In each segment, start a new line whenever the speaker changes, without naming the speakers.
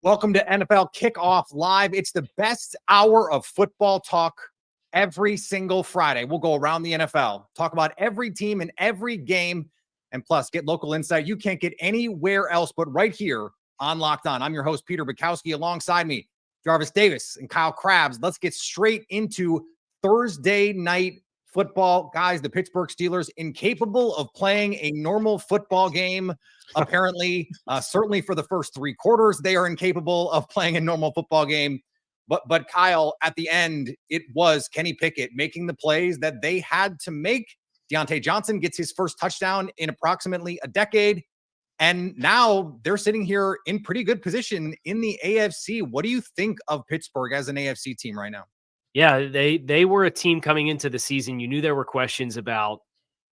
Welcome to NFL Kickoff Live. It's the best hour of football talk every single Friday. We'll go around the NFL, talk about every team and every game, and plus get local insight you can't get anywhere else but right here on Locked On. I'm your host, Peter Bukowski. Alongside me, Jarvis Davis and Kyle Krabs. Let's get straight into Thursday night football. Guys, the Pittsburgh Steelers incapable of playing a normal football game. Apparently, certainly for the first three quarters, they are incapable of playing a normal football game. But Kyle, at the end, it was Kenny Pickett making the plays that they had to make. Deontay Johnson gets his first touchdown in approximately a decade. And now they're sitting here in pretty good position in the AFC. What do you think of Pittsburgh as an AFC team right now?
Yeah, they were a team coming into the season you knew there were questions about,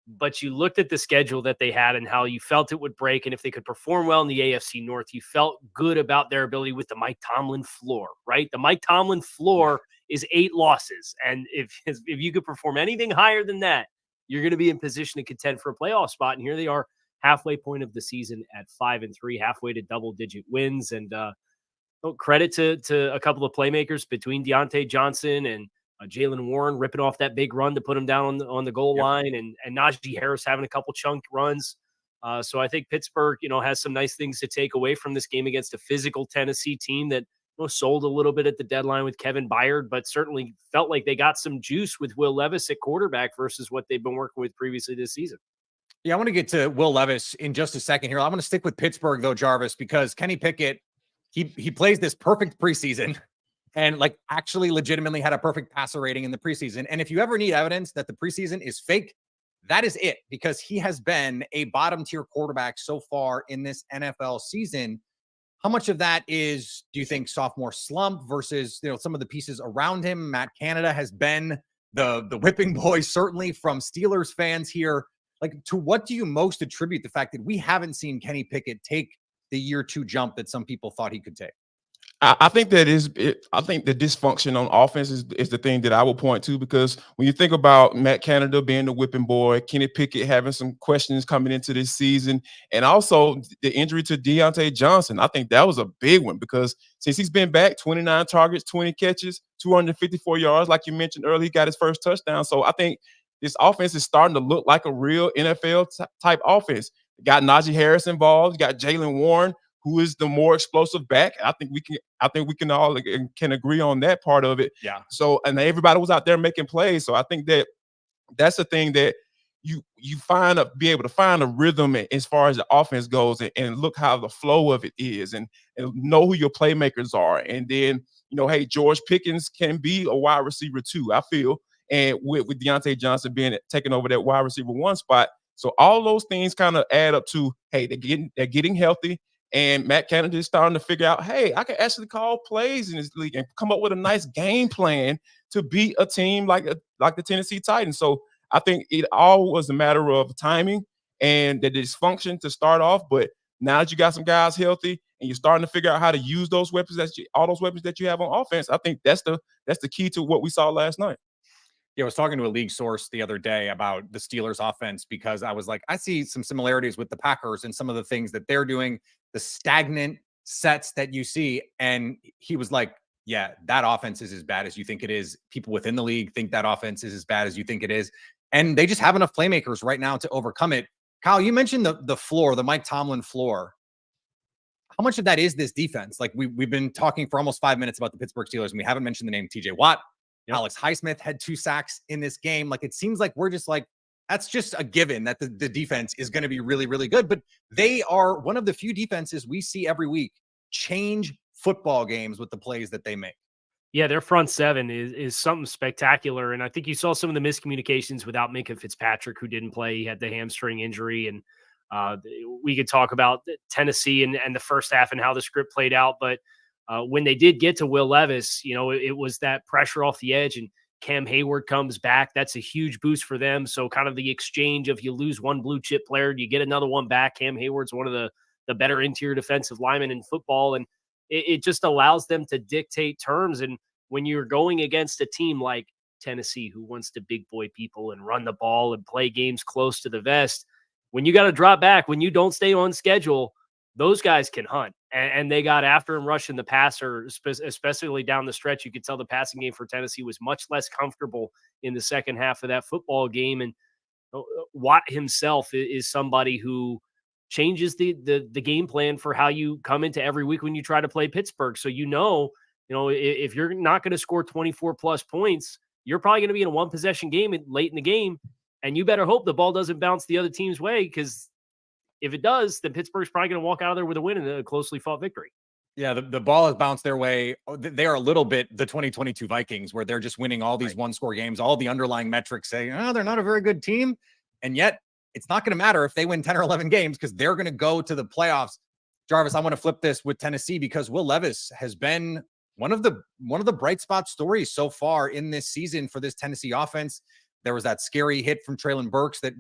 but you looked at the schedule that they had and how you felt it would break. And if they could perform well in the AFC North, you felt good about their ability with the Mike Tomlin floor, right? The Mike Tomlin floor is 8 losses. And if you could perform anything higher than that, you're going to be in position to contend for a playoff spot. And here they are, halfway point of the season at 5-3, halfway to double-digit wins. And credit to a couple of playmakers between Deontay Johnson and Jaylen Warren ripping off that big run to put him down on the goal line, and Najee Harris having a couple chunk runs. So I think Pittsburgh, has some nice things to take away from this game against a physical Tennessee team that sold a little bit at the deadline with Kevin Byard, but certainly felt like they got some juice with Will Levis at quarterback versus what they've been working with previously this season.
Yeah, I want to get to Will Levis in just a second here. I want to stick with Pittsburgh, though, Jarvis, because Kenny Pickett, he plays this perfect preseason and actually legitimately had a perfect passer rating in the preseason. And if you ever need evidence that the preseason is fake, that is it, because he has been a bottom tier quarterback so far in this NFL season. How much of that is, do you think, sophomore slump versus, some of the pieces around him? Matt Canada has been the whipping boy, certainly from Steelers fans here. To what do you most attribute the fact that we haven't seen Kenny Pickett take the year 2 jump that some people thought he could take?
I think that I think the dysfunction on offense is the thing that I will point to, because when you think about Matt Canada being the whipping boy, Kenny Pickett having some questions coming into this season, and also the injury to Deontay Johnson, I think that was a big one, because since he's been back, 29 targets, 20 catches, 254 yards, like you mentioned earlier, he got his first touchdown. So I think this offense is starting to look like a real NFL type offense. You got Najee Harris involved, you got Jaylen Warren, who is the more explosive back. I think we can all can agree on that part of it.
Yeah.
So, and everybody was out there making plays. So I think that's the thing that you be able to find a rhythm as far as the offense goes, and look how the flow of it is, and know who your playmakers are. And then, hey, George Pickens can be a wide receiver too, I feel. And with Deontay Johnson taking over that wide receiver 1 spot. So all those things kind of add up to, hey, they're getting healthy. And Matt Canada is starting to figure out, hey, I can actually call plays in this league and come up with a nice game plan to beat a team like the Tennessee Titans. So I think it all was a matter of timing and the dysfunction to start off. But now that you got some guys healthy and you're starting to figure out how to use those weapons all those weapons that you have on offense, I think that's the key to what we saw last night.
Yeah, I was talking to a league source the other day about the Steelers offense, because I was like, I see some similarities with the Packers and some of the things that they're doing, the stagnant sets that you see. And he was like, yeah, that offense is as bad as you think it is. People within the league think that offense is as bad as you think it is. And they just have enough playmakers right now to overcome it. Kyle, you mentioned the floor, the Mike Tomlin floor. How much of that is this defense? We've been talking for almost 5 minutes about the Pittsburgh Steelers, and we haven't mentioned the name TJ Watt. Yep. Alex Highsmith had 2 sacks in this game. It seems like we're just that's just a given that the defense is going to be really, really good. But they are one of the few defenses we see every week change football games with the plays that they make.
Yeah, their front seven is something spectacular. And I think you saw some of the miscommunications without Minkah Fitzpatrick, who didn't play. He had the hamstring injury. And We could talk about Tennessee and the first half and how the script played out. But when they did get to Will Levis, it was that pressure off the edge, and Cam Hayward comes back. That's a huge boost for them. So kind of the exchange of, you lose one blue chip player, you get another one back. Cam Hayward's one of the better interior defensive linemen in football. And it just allows them to dictate terms. And when you're going against a team like Tennessee, who wants to big boy people and run the ball and play games close to the vest, when you got to drop back, when you don't stay on schedule, those guys can hunt. And they got after him rushing the passer, especially down the stretch. You could tell the passing game for Tennessee was much less comfortable in the second half of that football game. And Watt himself is somebody who changes the game plan for how you come into every week when you try to play Pittsburgh. So, if you're not going to score 24 plus points, you're probably going to be in a one possession game late in the game. And you better hope the ball doesn't bounce the other team's way, because if it does, then Pittsburgh's probably going to walk out of there with a win and a closely fought victory.
Yeah, the ball has bounced their way. They are a little bit the 2022 Vikings, where they're just winning all these one-score games. All the underlying metrics say, they're not a very good team. And yet, it's not going to matter if they win 10 or 11 games, because they're going to go to the playoffs. Jarvis, I want to flip this with Tennessee, because Will Levis has been one of the bright spot stories so far in this season for this Tennessee offense. There was that scary hit from Treylon Burks that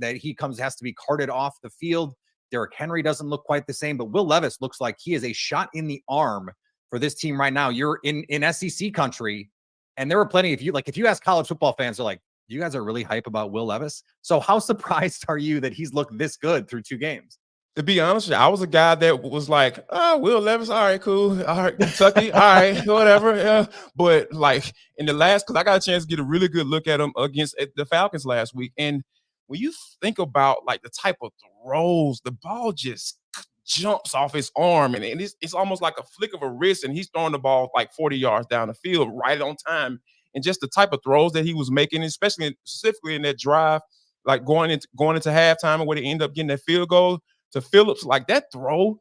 has to be carted off the field. Derrick Henry doesn't look quite the same, but Will Levis looks like he is a shot in the arm for this team right now. You're in SEC country, and there are plenty. If you ask college football fans, they're like, you guys are really hype about Will Levis. So how surprised are you that he's looked this good through 2 games?
To be honest with you, I was a guy that was like, Will Levis, all right, cool. All right, Kentucky, all right, whatever. Yeah. But like in the last, because I got a chance to get a really good look at him against the Falcons last week. And when you think about like the type of throws, the ball just jumps off his arm, and it's almost like a flick of a wrist, and he's throwing the ball like 40 yards down the field right on time. And just the type of throws that he was making, specifically in that drive, like going into halftime, and where they end up getting that field goal to Phillips, like that throw,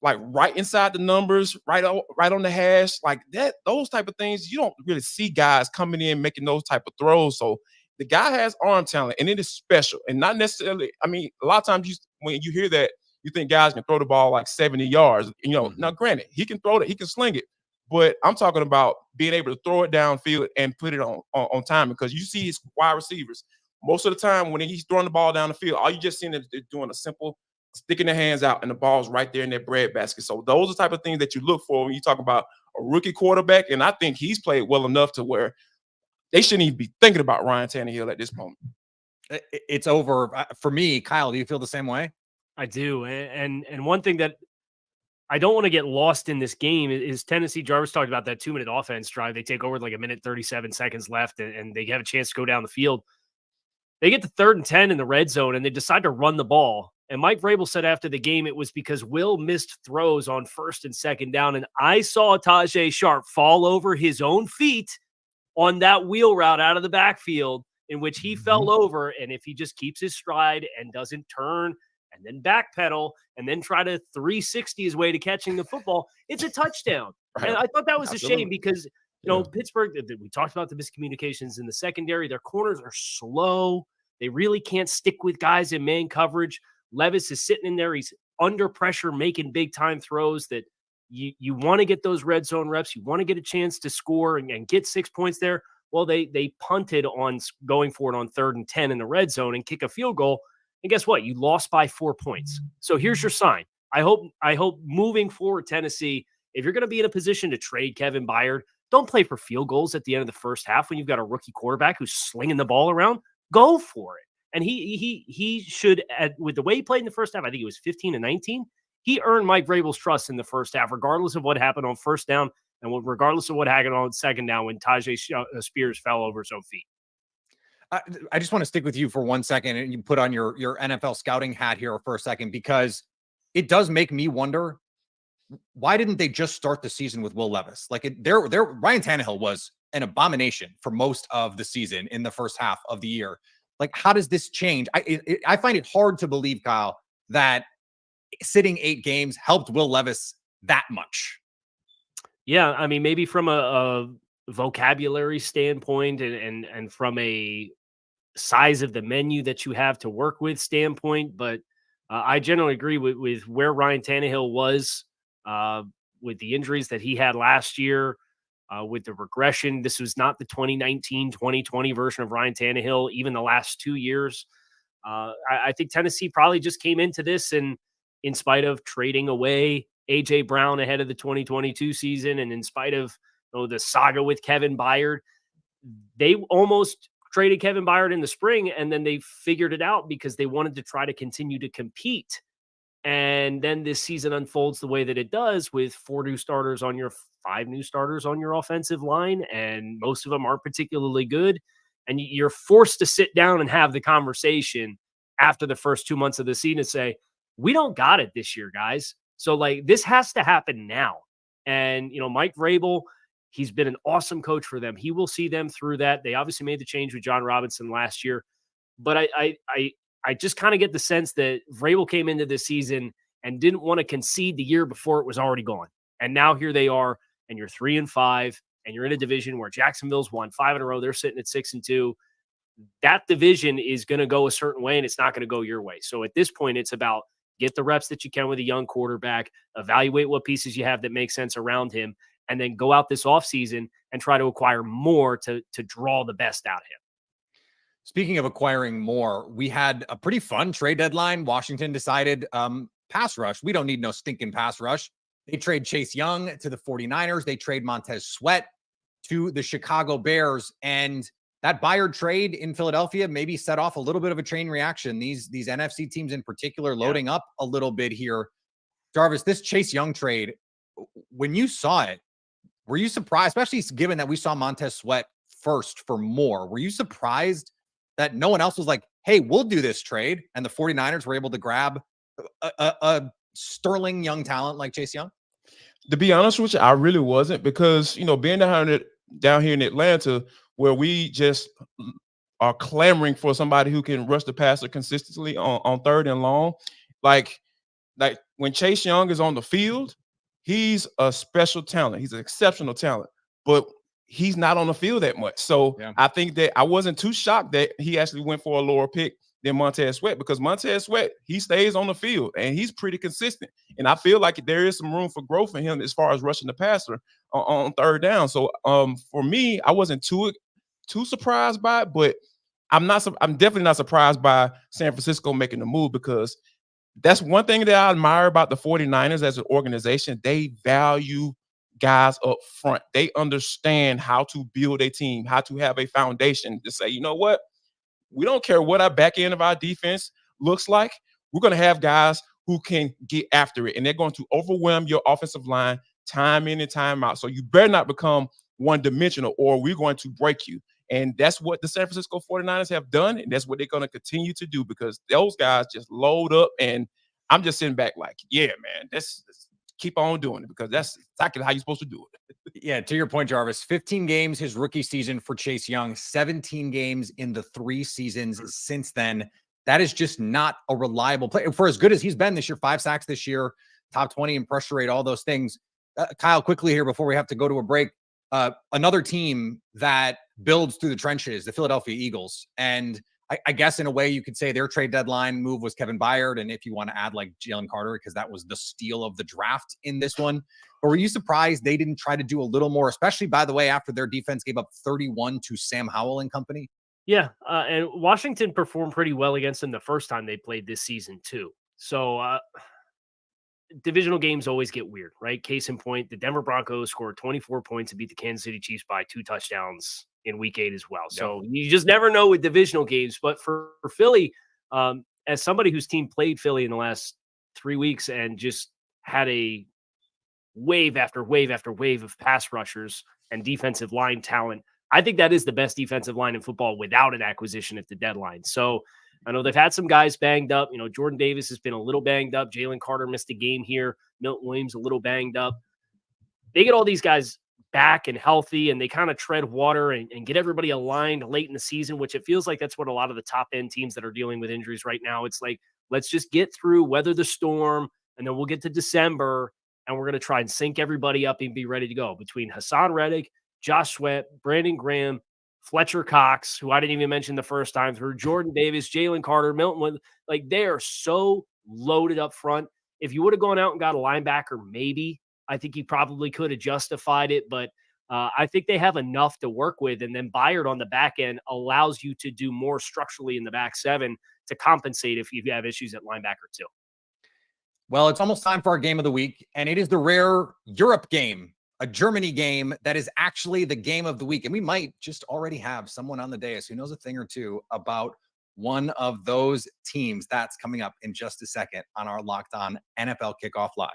like right inside the numbers, right on the hash, like that. Those type of things, you don't really see guys coming in making those type of throws. So the guy has arm talent, and it is special, and not necessarily. I mean, a lot of times when you hear that, you think guys can throw the ball like 70 yards. Now granted, he can throw it, he can sling it, but I'm talking about being able to throw it downfield and put it on time, because you see his wide receivers most of the time when he's throwing the ball down the field, all you just seeing is they're doing a simple sticking their hands out, and the ball's right there in their breadbasket. So those are the type of things that you look for when you talk about a rookie quarterback, and I think he's played well enough to where they shouldn't even be thinking about Ryan Tannehill at this moment.
It's over for me. Kyle, do you feel the same way?
I do. And one thing that I don't want to get lost in this game is Tennessee. Jarvis talked about that 2-minute offense drive. They take over with like 1:37 left, and they have a chance to go down the field. They get to 3rd and 10 in the red zone, and they decide to run the ball. And Mike Vrabel said after the game it was because Will missed throws on 1st and 2nd down. And I saw Tajay Sharp fall over his own feet on that wheel route out of the backfield, in which he fell over. And if he just keeps his stride and doesn't turn and then backpedal and then try to 360 his way to catching the football, it's a touchdown. Right. And I thought that was Absolutely. A shame because, Pittsburgh, we talked about the miscommunications in the secondary. Their corners are slow. They really can't stick with guys in man coverage. Levis is sitting in there. He's under pressure, making big time throws that you want to get those red zone reps. You want to get a chance to score and get 6 points there. Well, they punted on going for it on 3rd and 10 in the red zone and kick a field goal. And guess what? You lost by 4 points. So here's your sign. I hope moving forward, Tennessee, if you're going to be in a position to trade Kevin Byard, don't play for field goals at the end of the first half when you've got a rookie quarterback who's slinging the ball around. Go for it. And he should, with the way he played in the first half, I think it was 15-19. He earned Mike Vrabel's trust in the first half, regardless of what happened on 1st down and regardless of what happened on 2nd down when Tajay Spears fell over his own feet.
I just want to stick with you for 1 second, and you put on your NFL scouting hat here for a second, because it does make me wonder, why didn't they just start the season with Will Levis? Like Ryan Tannehill was an abomination for most of the season in the first half of the year. Like, how does this change? I find it hard to believe, Kyle, that sitting 8 games helped Will Levis that much.
Yeah, I mean, maybe from a vocabulary standpoint and from a size of the menu that you have to work with standpoint, but I generally agree with where Ryan Tannehill was with the injuries that he had last year, with the regression. This was not the 2019-2020 version of Ryan Tannehill, even the last 2 years. I think Tennessee probably just came into this, and in spite of trading away A.J. Brown ahead of the 2022 season, and in spite of the saga with Kevin Byard, they almost traded Kevin Byard in the spring, and then they figured it out because they wanted to try to continue to compete. And then this season unfolds the way that it does, with 5 new starters on your offensive line, and most of them aren't particularly good. And you're forced to sit down and have the conversation after the first 2 months of the season and say, we don't got it this year, guys. So this has to happen now. And, Mike Vrabel, he's been an awesome coach for them. He will see them through that. They obviously made the change with John Robinson last year, but I just kind of get the sense that Vrabel came into this season and didn't want to concede the year before it was already gone. And now here they are, and you're 3-5, and you're in a division where Jacksonville's won 5 in a row. They're sitting at 6-2. That division is going to go a certain way, and it's not going to go your way. So at this point, it's about get the reps that you can with a young quarterback, evaluate what pieces you have that make sense around him, and then go out this offseason and try to acquire more to draw the best out of him.
Speaking of acquiring more, we had a pretty fun trade deadline. Washington decided pass rush. We don't need no stinking pass rush. They trade Chase Young to the 49ers. They trade Montez Sweat to the Chicago Bears. And that Byard trade in Philadelphia maybe set off a little bit of a chain reaction. These NFC teams in particular loading up a little bit here. Jarvis, this Chase Young trade, when you saw it, were you surprised, especially given that we saw Montez Sweat first for more? Were you surprised that no one else was like, hey, we'll do this trade, and the 49ers were able to grab a sterling young talent like Chase Young?
To be honest with you, I really wasn't, because, being down here in Atlanta, where we just are clamoring for somebody who can rush the passer consistently on 3rd and long, like when Chase Young is on the field, he's a special talent. He's an exceptional talent, but he's not on the field that much. So I think that I wasn't too shocked that he actually went for a lower pick than Montez Sweat, because Montez Sweat, he stays on the field and he's pretty consistent. And I feel like there is some room for growth for him as far as rushing the passer on 3rd down. So for me, I wasn't too surprised by it, but I'm definitely not surprised by San Francisco making the move, because that's one thing that I admire about the 49ers as an organization. They value guys up front. They understand how to build a team, how to have a foundation to say, you know what? We don't care what our back end of our defense looks like. We're going to have guys who can get after it, and they're going to overwhelm your offensive line time in and time out. So you better not become one-dimensional, or we're going to break you. And that's what the San Francisco 49ers have done, and that's what they're going to continue to do, because those guys just load up, and I'm just sitting back like, yeah, man, let's keep on doing it, because that's exactly how you're supposed to do it.
Yeah, to your point, Jarvis, 15 games his rookie season for Chase Young, 17 games in the 3 seasons since then. That is just not a reliable play. For as good as he's been this year, 5 sacks this year, top 20 in pressure rate, all those things. Kyle, quickly here before we have to go to a break, another team that builds through the trenches, the Philadelphia Eagles. And I guess in a way you could say their trade deadline move was Kevin Byard. And if you want to add like Jalen Carter, because that was the steal of the draft in this one. But were you surprised they didn't try to do a little more, especially, by the way, after their defense gave up 31 to Sam Howell and company?
Yeah, and Washington performed pretty well against them the first time they played this season too. So divisional games always get weird, right? Case in point, the Denver Broncos scored 24 points and beat the Kansas City Chiefs by 2 touchdowns in week 8 as well. So you just never know with divisional games. But for Philly, as somebody whose team played Philly in the last 3 weeks and just had a wave after wave after wave of pass rushers and defensive line talent, I think that is the best defensive line in football without an acquisition at the deadline. So I know they've had some guys banged up. Jordan Davis has been a little banged up. Jalen Carter missed a game here. Milton Williams a little banged up. They get all these guys back and healthy, and they kind of tread water and get everybody aligned late in the season, which it feels like that's what a lot of the top end teams that are dealing with injuries right now. It's like, let's just get through, weather the storm, and then we'll get to December, and we're going to try and sync everybody up and be ready to go. Between Hassan Reddick, Josh Sweat, Brandon Graham, Fletcher Cox, who I didn't even mention the first time through, Jordan Davis, Jalen Carter, Milton, like they are so loaded up front. If you would have gone out and got a linebacker, maybe I think he probably could have justified it, but I think they have enough to work with. And then Byard on the back end allows you to do more structurally in the back seven to compensate if you have issues at linebacker too.
Well, it's almost time for our game of the week, and it is the rare Europe game, a Germany game that is actually the game of the week. And we might just already have someone on the dais who knows a thing or two about one of those teams. That's coming up in just a second on our Locked On NFL Kickoff Live.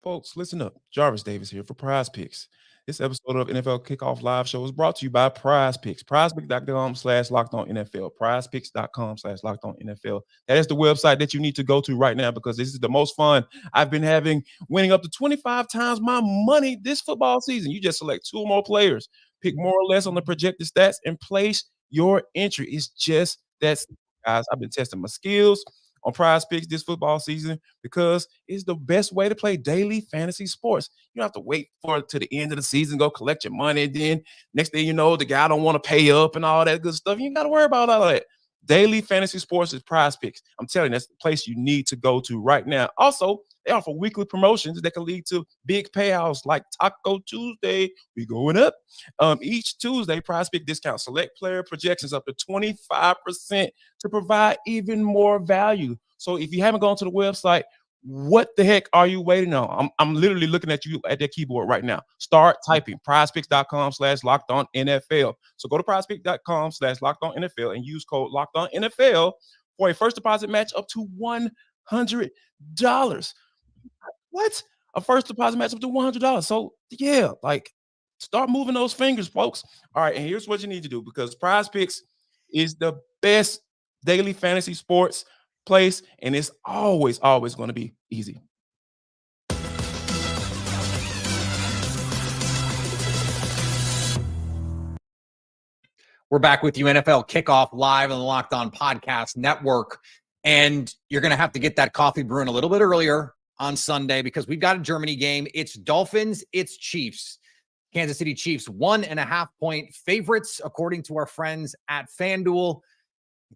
Folks, listen up. Jarvis Davis here for Prize Picks. This episode of NFL Kickoff Live Show is brought to you by Prize Picks. PrizePicks.com/LockedOnNFL. PrizePicks.com/LockedOnNFL. That is the website that you need to go to right now because this is the most fun I've been having, winning up to 25 times my money this football season. You just select 2 or more players, pick more or less on the projected stats, and place your entry. It's just that simple, guys. I've been testing my skills on Prize Picks this football season because it's the best way to play daily fantasy sports. You don't have to wait for it to the end of the season, go collect your money, and then next thing you know, the guy don't want to pay up and all that good stuff. You ain't got to worry about all that. Daily fantasy sports is Prize Picks. I'm telling you, that's the place you need to go to right now. Also, they offer weekly promotions that can lead to big payouts like Taco Tuesday. We going up. Each Tuesday, Prize Pick discounts select player projections up to 25% to provide even more value. So if you haven't gone to the website, what the heck are you waiting on? I'm literally looking at you at that keyboard right now. Start typing prizepicks.com/LockedOnNFL. So go to prizepicks.com/LockedOnNFL and use code LockedOnNFL for a first deposit match up to $100. What? A first deposit match up to $100. So yeah, like start moving those fingers, folks. All right, and here's what you need to do because Prize Picks is the best daily fantasy sports place, and it's always going to be easy.
We're back with you, NFL Kickoff Live on the Locked On Podcast Network. And you're going to have to get that coffee brewing a little bit earlier on Sunday because we've got a Germany game. It's Dolphins, it's Chiefs. Kansas City Chiefs, 1.5-point favorites, according to our friends at FanDuel.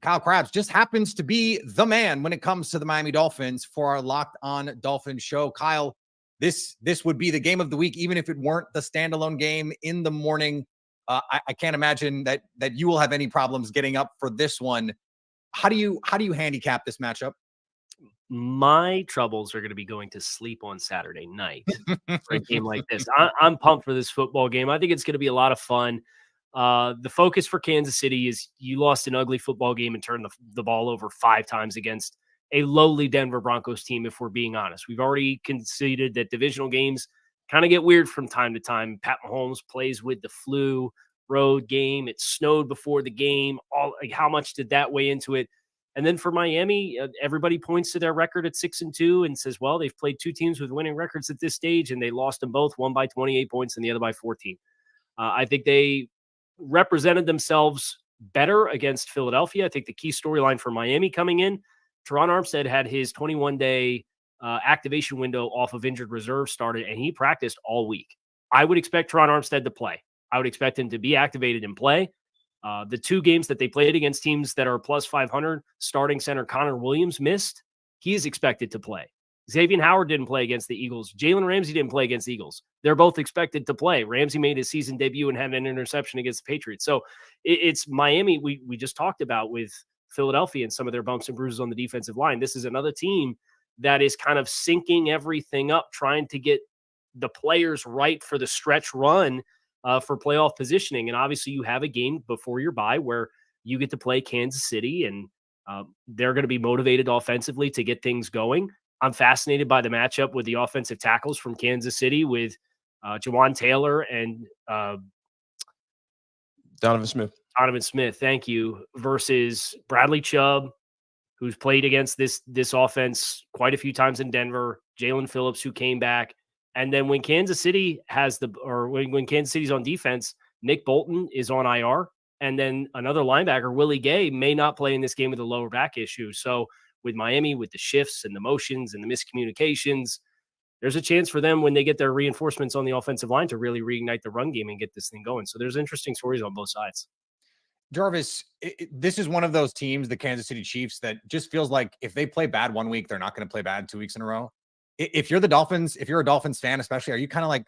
Kyle Krabs just happens to be the man when it comes to the Miami Dolphins for our Locked On Dolphins show. Kyle, this would be the game of the week, even if it weren't the standalone game in the morning. I can't imagine that you will have any problems getting up for this one. How do you handicap this matchup?
My troubles are going to be going to sleep on Saturday night for a game like this. I'm pumped for this football game. I think it's going to be a lot of fun. The focus for Kansas City is you lost an ugly football game and turned the ball over 5 times against a lowly Denver Broncos team, if we're being honest. We've already conceded that divisional games kind of get weird from time to time. Pat Mahomes plays with the flu, road game. It snowed before the game. How much did that weigh into it? And then for Miami, everybody points to their record at 6-2 and says, well, they've played 2 teams with winning records at this stage, and they lost them both, one by 28 points and the other by 14. I think they represented themselves better against Philadelphia. I think the key storyline for Miami coming in, Teron Armstead had his 21-day activation window off of injured reserve started, and he practiced all week. I would expect Teron Armstead to play. I would expect him to be activated and play. The 2 games that they played against teams that are plus 500, starting center Connor Williams missed. He is expected to play. Xavier Howard didn't play against the Eagles. Jalen Ramsey didn't play against the Eagles. They're both expected to play. Ramsey made his season debut and had an interception against the Patriots. So it's Miami we just talked about with Philadelphia and some of their bumps and bruises on the defensive line. This is another team that is kind of syncing everything up, trying to get the players right for the stretch run for playoff positioning. And obviously you have a game before your bye where you get to play Kansas City, and they're going to be motivated offensively to get things going. I'm fascinated by the matchup with the offensive tackles from Kansas City with Jawan Taylor and
Donovan Smith.
Thank you. Versus Bradley Chubb, who's played against this offense quite a few times in Denver, Jalen Phillips, who came back. And then when Kansas City when Kansas City's on defense, Nick Bolton is on IR. And then another linebacker, Willie Gay, may not play in this game with a lower back issue. So with Miami, with the shifts and the motions and the miscommunications, there's a chance for them when they get their reinforcements on the offensive line to really reignite the run game and get this thing going. So there's interesting stories on both sides.
Jarvis, this is one of those teams, the Kansas City Chiefs, that just feels like if they play bad one week, they're not going to play bad 2 weeks in a row. If you're the Dolphins, if you're a Dolphins fan, especially, are you kind of like,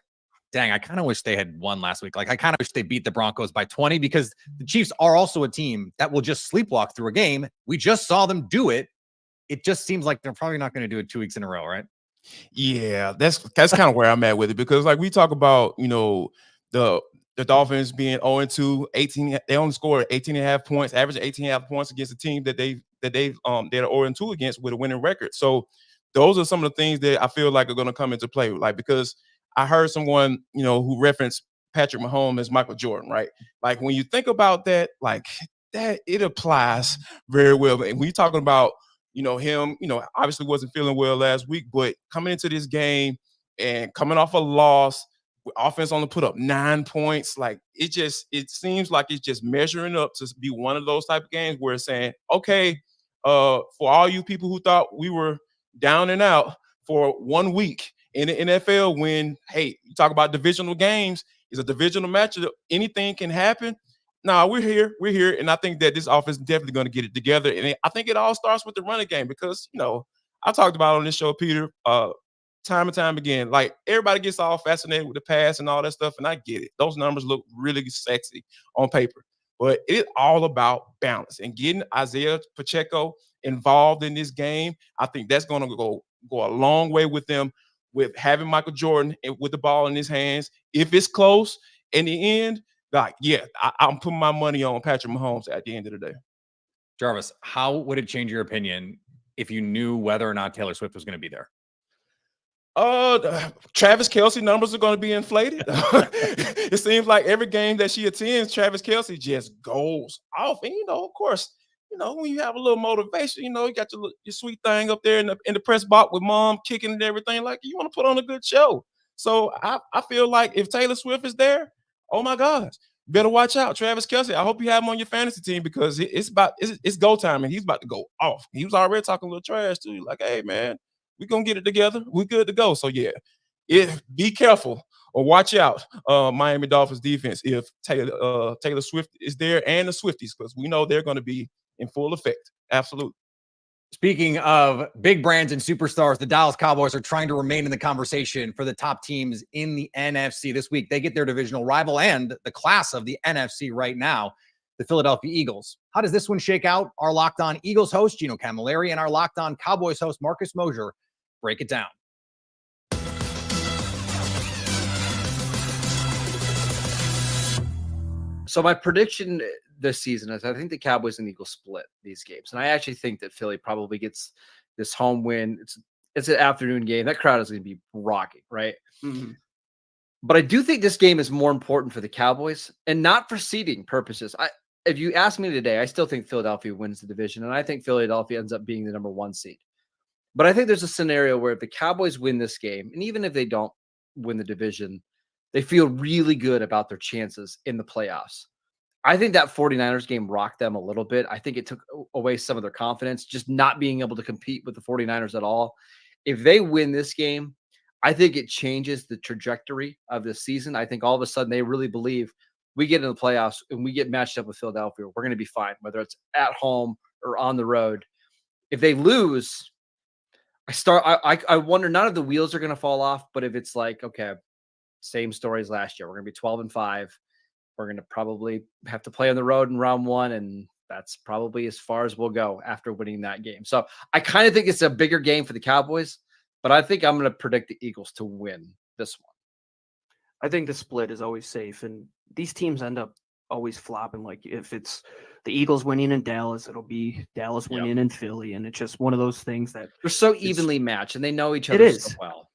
dang, I kind of wish they had won last week. Like, I kind of wish they beat the Broncos by 20, because the Chiefs are also a team that will just sleepwalk through a game. We just saw them do it. It just seems like they're probably not going to do it 2 weeks in a row, right?
Yeah, that's kind of where I'm at with it, because like we talk about, the Dolphins being 0-2, 18, they only scored 18.5 points, average 18.5 points against a team that they're 0-2 against with a winning record. So those are some of the things that I feel like are going to come into play. Like, because I heard someone, who referenced Patrick Mahomes as Michael Jordan, right? Like, when you think about that, like that, it applies very well. And when you're talking about, him, obviously wasn't feeling well last week, but coming into this game and coming off a loss, offense only put up 9 points. Like, it seems like it's just measuring up to be one of those type of games where it's saying, okay, for all you people who thought we were down and out for 1 week in the NFL, when, hey, you talk about divisional games, it's a divisional matchup, anything can happen. No, we're here. And I think that this offense is definitely going to get it together. And I think it all starts with the running game, because, I talked about on this show, Peter, time and time again, like, everybody gets all fascinated with the pass and all that stuff. And I get it. Those numbers look really sexy on paper, but it's all about balance and getting Isaiah Pacheco involved in this game. I think that's going to go a long way with them, with having Michael Jordan with the ball in his hands. If it's close in the end, like, yeah, I'm putting my money on Patrick Mahomes at the end of the day.
Jarvis, how would it change your opinion if you knew whether or not Taylor Swift was going to be there?
Travis Kelce numbers are going to be inflated. It seems like every game that she attends, Travis Kelce just goes off. And, of course, when you have a little motivation, you got your sweet thing up there in the press box with mom kicking and everything. Like, you want to put on a good show. So I feel like if Taylor Swift is there, oh my gosh, better watch out, Travis Kelce. I hope you have him on your fantasy team, because it's go time, and he's about to go off. He was already talking a little trash too. Like, hey man, we're gonna get it together. We're good to go. So yeah, be careful or watch out, Miami Dolphins defense, if Taylor Swift is there, and the Swifties, because we know they're going to be in full effect. Absolutely.
Speaking of big brands and superstars, the Dallas Cowboys are trying to remain in the conversation for the top teams in the NFC this week. They get their divisional rival and the class of the NFC right now, the Philadelphia Eagles. How does this one shake out? Our Locked On Eagles host, Gino Camilleri, and our Locked On Cowboys host, Marcus Mosher, break it down.
So my prediction this season is I think the Cowboys and Eagles split these games. And I actually think that Philly probably gets this home win. It's an afternoon game. That crowd is going to be rocking, right? Mm-hmm. But I do think this game is more important for the Cowboys, and not for seeding purposes. If you ask me today, I still think Philadelphia wins the division, and I think Philadelphia ends up being the number 1 seed. But I think there's a scenario where if the Cowboys win this game, and even if they don't win the division, they feel really good about their chances in the playoffs. I think that 49ers game rocked them a little bit. I think it took away some of their confidence, just not being able to compete with the 49ers at all. If they win this game, I think it changes the trajectory of the season. I think all of a sudden they really believe we get in the playoffs and we get matched up with Philadelphia, we're going to be fine, whether it's at home or on the road. If they lose, I wonder, none of the wheels are going to fall off, but if it's like, okay, same story as last year, we're going to be 12-5. We're going to probably have to play on the road in round 1, and that's probably as far as we'll go after winning that game. So I kind of think it's a bigger game for the Cowboys, but I think I'm going to predict the Eagles to win this one.
I think the split is always safe, and these teams end up always flopping. Like, if it's the Eagles winning in Dallas, it'll be Dallas winning in Philly, and it's just one of those things that
they're so evenly matched, and they know each other so well.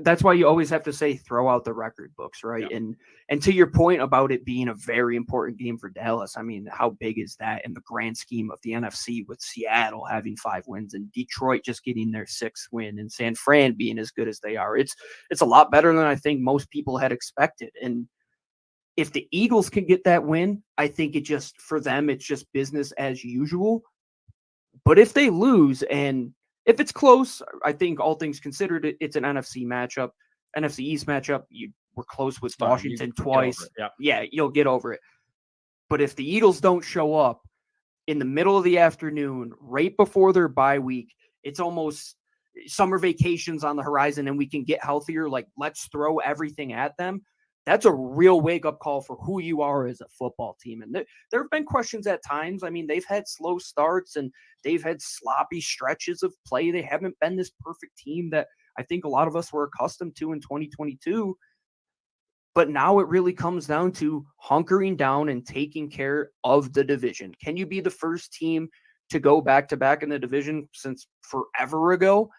That's why you always have to say throw out the record books, right? Yeah. And to your point about it being a very important game for Dallas, I mean, how big is that in the grand scheme of the NFC, with Seattle having 5 wins and Detroit just getting their 6th win and San Fran being as good as they are? It's a lot better than I think most people had expected. And if the Eagles can get that win, I think for them, it's just business as usual. But if they lose, and If it's close, I think all things considered, it's an NFC matchup, NFC East matchup. You were close with Washington twice. Yeah, you'll get over it. But if the Eagles don't show up in the middle of the afternoon, right before their bye week, it's almost summer vacations on the horizon and we can get healthier. Like, let's throw everything at them. That's a real wake-up call for who you are as a football team. And there have been questions at times. I mean, they've had slow starts and they've had sloppy stretches of play. They haven't been this perfect team that I think a lot of us were accustomed to in 2022. But now it really comes down to hunkering down and taking care of the division. Can you be the first team to go back-to-back in the division since forever ago?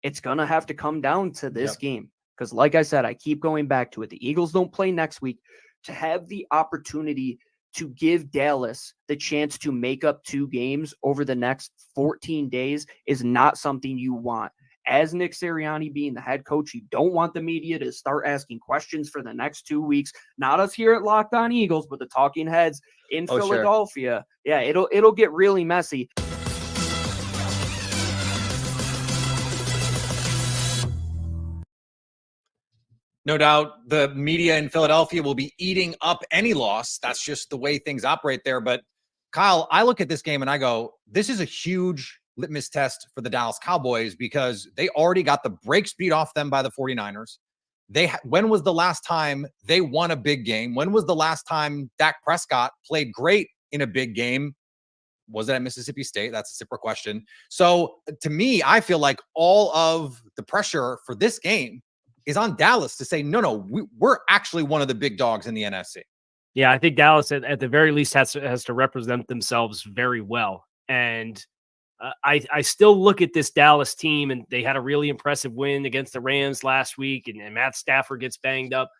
It's going to have to come down to this game. Because like I said, I keep going back to it. The Eagles don't play next week. To have the opportunity to give Dallas the chance to make up 2 games over the next 14 days is not something you want. As Nick Sirianni being the head coach, you don't want the media to start asking questions for the next 2 weeks. Not us here at Locked On Eagles, but the talking heads in Philadelphia. Sure. Yeah, it'll get really messy.
No doubt the media in Philadelphia will be eating up any loss. That's just the way things operate there. But Kyle, I look at this game and I go, this is a huge litmus test for the Dallas Cowboys because they already got the brakes beat off them by the 49ers. When was the last time they won a big game? When was the last time Dak Prescott played great in a big game? Was it at Mississippi State? That's a separate question. So to me, I feel like all of the pressure for this game is on Dallas to say, no, we're actually one of the big dogs in the NFC.
Yeah, I think Dallas at the very least has to represent themselves very well. And I still look at this Dallas team, and they had a really impressive win against the Rams last week, and Matt Stafford gets banged up.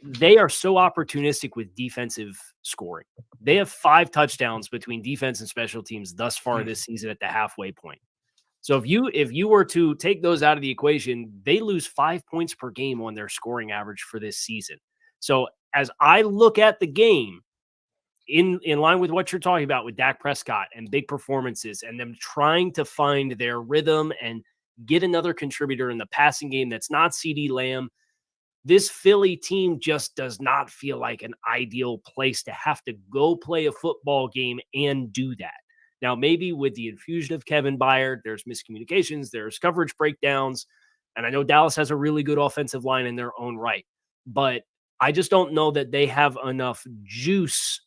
They are so opportunistic with defensive scoring. They have 5 touchdowns between defense and special teams thus far this season at the halfway point. So if you were to take those out of the equation, they lose 5 points per game on their scoring average for this season. So as I look at the game, in line with what you're talking about with Dak Prescott and big performances and them trying to find their rhythm and get another contributor in the passing game that's not CeeDee Lamb, this Philly team just does not feel like an ideal place to have to go play a football game and do that. Now, maybe with the infusion of Kevin Byard, there's miscommunications, there's coverage breakdowns, and I know Dallas has a really good offensive line in their own right, but I just don't know that they have enough juice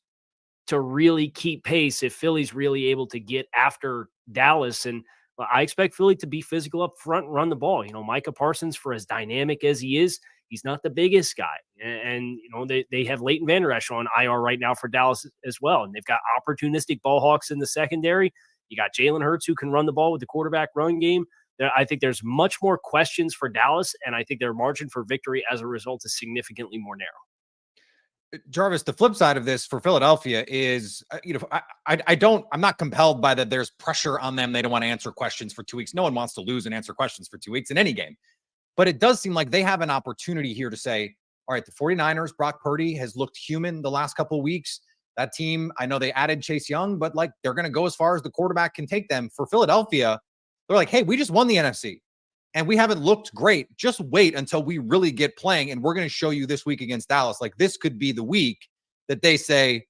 to really keep pace if Philly's really able to get after Dallas. And I expect Philly to be physical up front and run the ball. You know, Micah Parsons, for as dynamic as he is, he's not the biggest guy. And you know, they have Leighton Vander Esch on IR right now for Dallas as well. And they've got opportunistic ball hawks in the secondary. You got Jalen Hurts, who can run the ball with the quarterback run game. I think there's much more questions for Dallas, and I think their margin for victory as a result is significantly more narrow.
Jarvis, the flip side of this for Philadelphia is, I'm not compelled by that. There's pressure on them. They don't want to answer questions for 2 weeks. No one wants to lose and answer questions for 2 weeks in any game. But it does seem like they have an opportunity here to say, all right, the 49ers, Brock Purdy has looked human the last couple of weeks. That team, I know they added Chase Young, but like they're going to go as far as the quarterback can take them. For Philadelphia, they're like, hey, we just won the NFC and we haven't looked great. Just wait until we really get playing. And we're going to show you this week against Dallas. Like this could be the week that they say,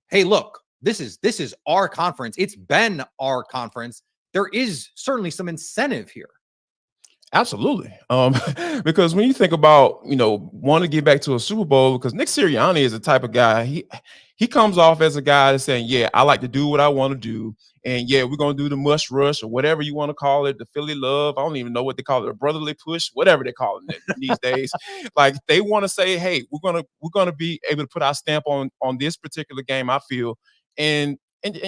hey, look, this is our conference. It's been our conference. There is certainly some incentive here.
Absolutely. Because when you think about, want to get back to a Super Bowl, because Nick Sirianni is the type of guy, he comes off as a guy that's saying, yeah, I like to do what I want to do. And yeah, we're going to do the mush rush or whatever you want to call it, the Philly love. I don't even know what they call it, a brotherly push, whatever they call it these days. Like they want to say, hey, we're going to be able to put our stamp on this particular game, I feel, and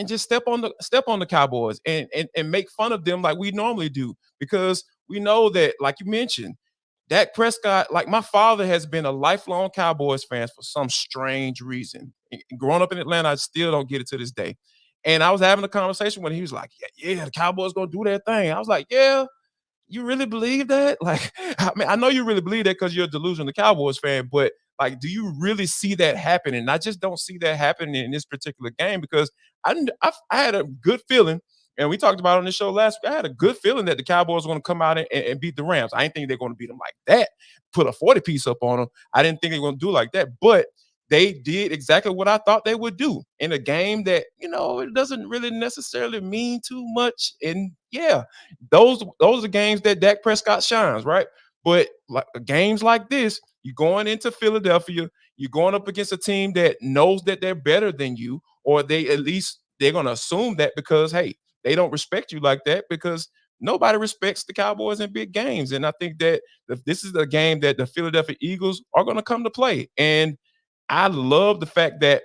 just step on the Cowboys and make fun of them like we normally do, because we know that, like you mentioned, Dak Prescott, like my father has been a lifelong Cowboys fan for some strange reason. Growing up in Atlanta, I still don't get it to this day. And I was having a conversation when he was like, yeah, the Cowboys going to do their thing. I was like, yeah, you really believe that? Like, I mean, I know you really believe that because you're a delusional Cowboys fan, but like, do you really see that happening? And I just don't see that happening in this particular game, because I had a good feeling And we talked about on the show last week, I had a good feeling that the Cowboys were going to come out and beat the Rams. I didn't think they're going to beat them like that, put a 40-piece up on them. I didn't think they were going to do like that. But they did exactly what I thought they would do in a game that, it doesn't really necessarily mean too much. And yeah, those are games that Dak Prescott shines, right? But like games like this, you're going into Philadelphia, you're going up against a team that knows that they're better than you, or they're going to assume that because, hey, they don't respect you like that because nobody respects the Cowboys in big games. And I think that this is a game that the Philadelphia Eagles are going to come to play. And I love the fact that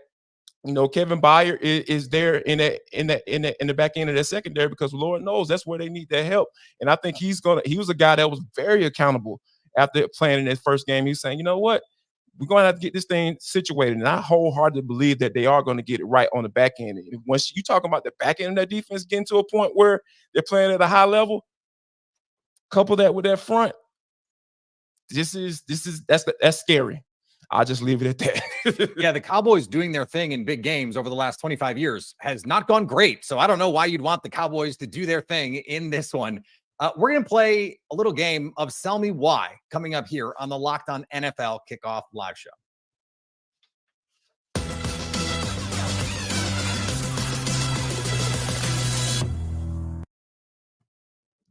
Kevin Byard is there in the back end of that secondary because Lord knows that's where they need their help. And I think he was a guy that was very accountable after playing in his first game. He's saying, you know what, we're going to have to get this thing situated. And I wholeheartedly believe that they are going to get it right on the back end. And once you talk about the back end of that defense getting to a point where they're playing at a high level, couple that with that front, that's scary. I'll just leave it at that.
Yeah, the Cowboys doing their thing in big games over the last 25 years has not gone great. So I don't know why you'd want the Cowboys to do their thing in this one. We're going to play a little game of Sell Me Why coming up here on the Locked On NFL Kickoff Live Show.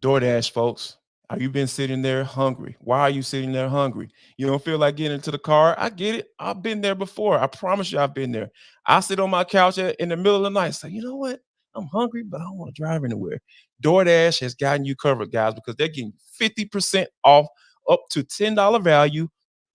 DoorDash, folks. Have you been sitting there hungry? Why are you sitting there hungry? You don't feel like getting into the car? I get it. I've been there before. I promise you I've been there. I sit on my couch in the middle of the night and say, you know what? I'm hungry, but I don't want to drive anywhere. DoorDash has gotten you covered, guys, because they're getting 50% off up to $10 value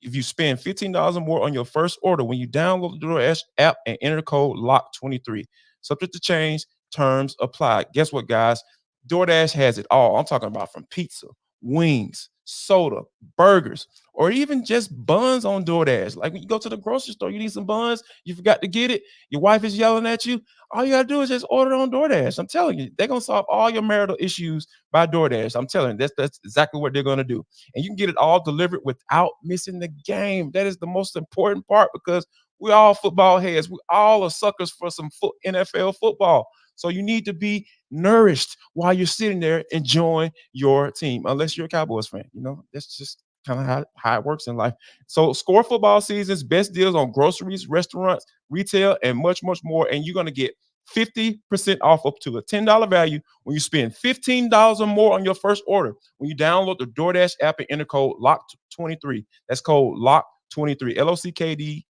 if you spend $15 or more on your first order when you download the DoorDash app and enter the code LOCK23. Subject to change, terms apply. Guess what, guys? DoorDash has it all. I'm talking about from pizza, wings, soda, burgers, or even just buns on DoorDash. Like when you go to the grocery store, you need some buns, you forgot to get it, your wife is yelling at you. All you got to do is just order it on DoorDash. I'm telling you, they're going to solve all your marital issues by DoorDash. I'm telling you, that's exactly what they're going to do. And you can get it all delivered without missing the game. That is the most important part because we're all football heads. We all are suckers for some NFL football. So you need to be nourished while you're sitting there enjoying your team, unless you're a Cowboys fan. That's just kind of how it works in life. So score football season's best deals on groceries, restaurants, retail, and much, much more. And you're going to get 50% off up to a $10 value when you spend $15 or more on your first order. When you download the DoorDash app and enter code LOCK23. That's code LOCK23,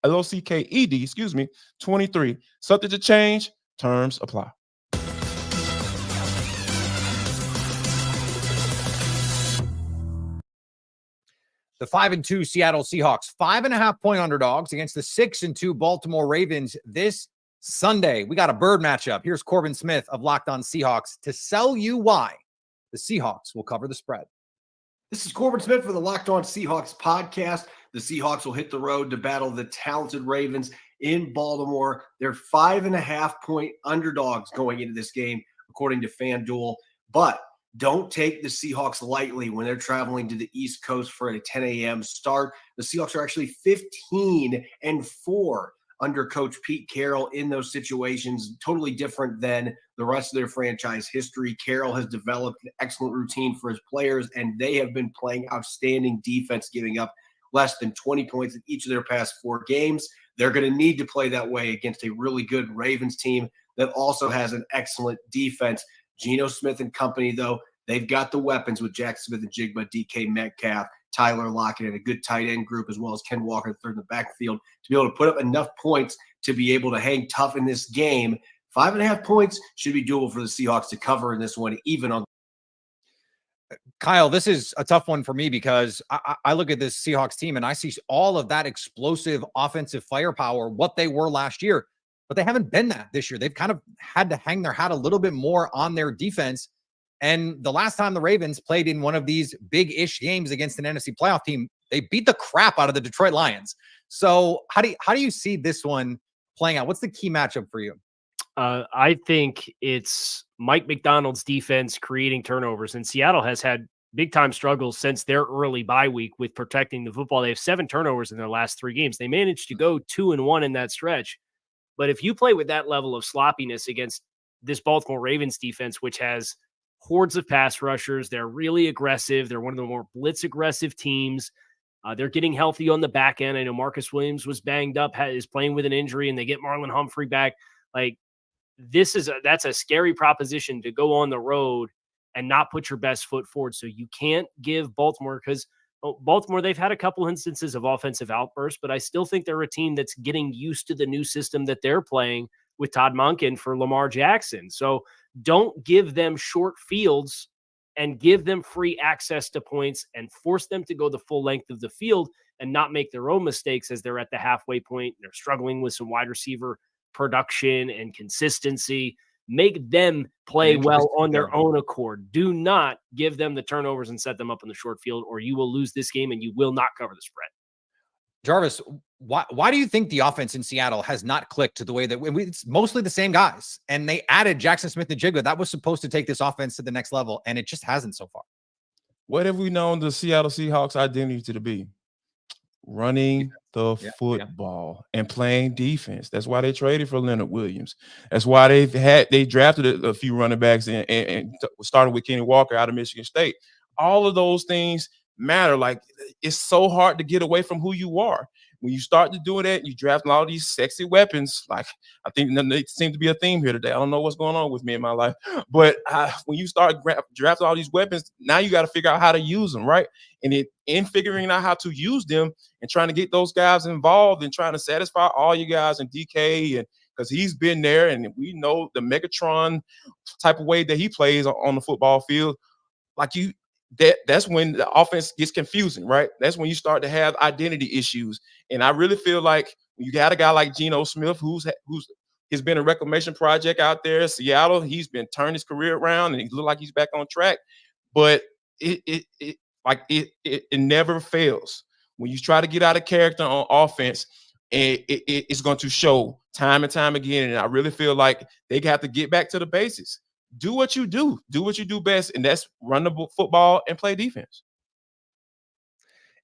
LOCKED, 23. Subject to change. Terms apply.
The 5-2 Seattle Seahawks, 5.5-point underdogs against the 6-2 Baltimore Ravens this Sunday. We got a bird matchup. Here's Corbin Smith of Locked On Seahawks to sell you why the Seahawks will cover the spread.
This is Corbin Smith for the Locked On Seahawks podcast. The Seahawks will hit the road to battle the talented Ravens in Baltimore. They're 5.5-point underdogs going into this game, according to FanDuel. But don't take the Seahawks lightly when they're traveling to the East Coast for a 10 a.m. start. The Seahawks are actually 15-4 under Coach Pete Carroll in those situations, totally different than the rest of their franchise history. Carroll has developed an excellent routine for his players, and they have been playing outstanding defense, giving up less than 20 points in each of their past 4 games. They're going to need to play that way against a really good Ravens team that also has an excellent defense. Geno Smith and company, though, they've got the weapons with Jack Smith and Jigba, DK Metcalf, Tyler Lockett, and a good tight end group, as well as Ken Walker, third in the backfield, to be able to put up enough points to be able to hang tough in this game. 5.5 points should be doable for the Seahawks to cover in this one, even on.
Kyle, this is a tough one for me because I look at this Seahawks team and I see all of that explosive offensive firepower, what they were last year, but they haven't been that this year. They've kind of had to hang their hat a little bit more on their defense. And the last time the Ravens played in one of these big-ish games against an NFC playoff team, they beat the crap out of the Detroit Lions. So how do you see this one playing out? What's the key matchup for you?
I think it's Mike McDonald's defense creating turnovers, and Seattle has had big-time struggles since their early bye week with protecting the football. They have 7 turnovers in their last 3 games. They managed to go 2-1 in that stretch. But if you play with that level of sloppiness against this Baltimore Ravens defense, which has hordes of pass rushers. They're really aggressive. They're one of the more blitz aggressive teams. They're getting healthy on the back end. I know Marcus Williams was banged up, is playing with an injury, and they get Marlon Humphrey back. Like, that's a scary proposition to go on the road and not put your best foot forward. So you can't give Baltimore, because Baltimore, they've had a couple instances of offensive outbursts, but I still think they're a team that's getting used to the new system that they're playing with Todd Monken for Lamar Jackson. So don't give them short fields and give them free access to points and force them to go the full length of the field and not make their own mistakes as they're at the halfway point. They're struggling with some wide receiver production and consistency. Make them play well on their own accord. Do not give them the turnovers and set them up in the short field, or you will lose this game and you will not cover the spread.
Jarvis, why do you think the offense in Seattle has not clicked to the way that it's mostly the same guys? And they added Jackson Smith-Njigba. That was supposed to take this offense to the next level, and it just hasn't so far.
What have we known the Seattle Seahawks identity to be? Running the football and playing defense. That's why they traded for Leonard Williams. That's why they drafted a few running backs and started with Kenny Walker out of Michigan State. All of those things matter. Like, it's so hard to get away from who you are. When you start to do that, you draft all these sexy weapons. Like, I think there seems to be a theme here today. I don't know what's going on with me in my life. But when you start drafting all these weapons, now you got to figure out how to use them, right? And in figuring out how to use them and trying to get those guys involved and trying to satisfy all you guys in DK, and because he's been there and we know the Megatron type of way that he plays on the football field. Like, that's when the offense gets confusing, right? That's when you start to have identity issues. And I really feel like when you got a guy like Geno Smith, who's been a reclamation project out there in Seattle, he's been turning his career around and he looked like he's back on track. But it never fails. When you try to get out of character on offense, it's going to show time and time again. And I really feel like they have to get back to the basics. Do what you do. Do what you do best, and that's run the football and play defense.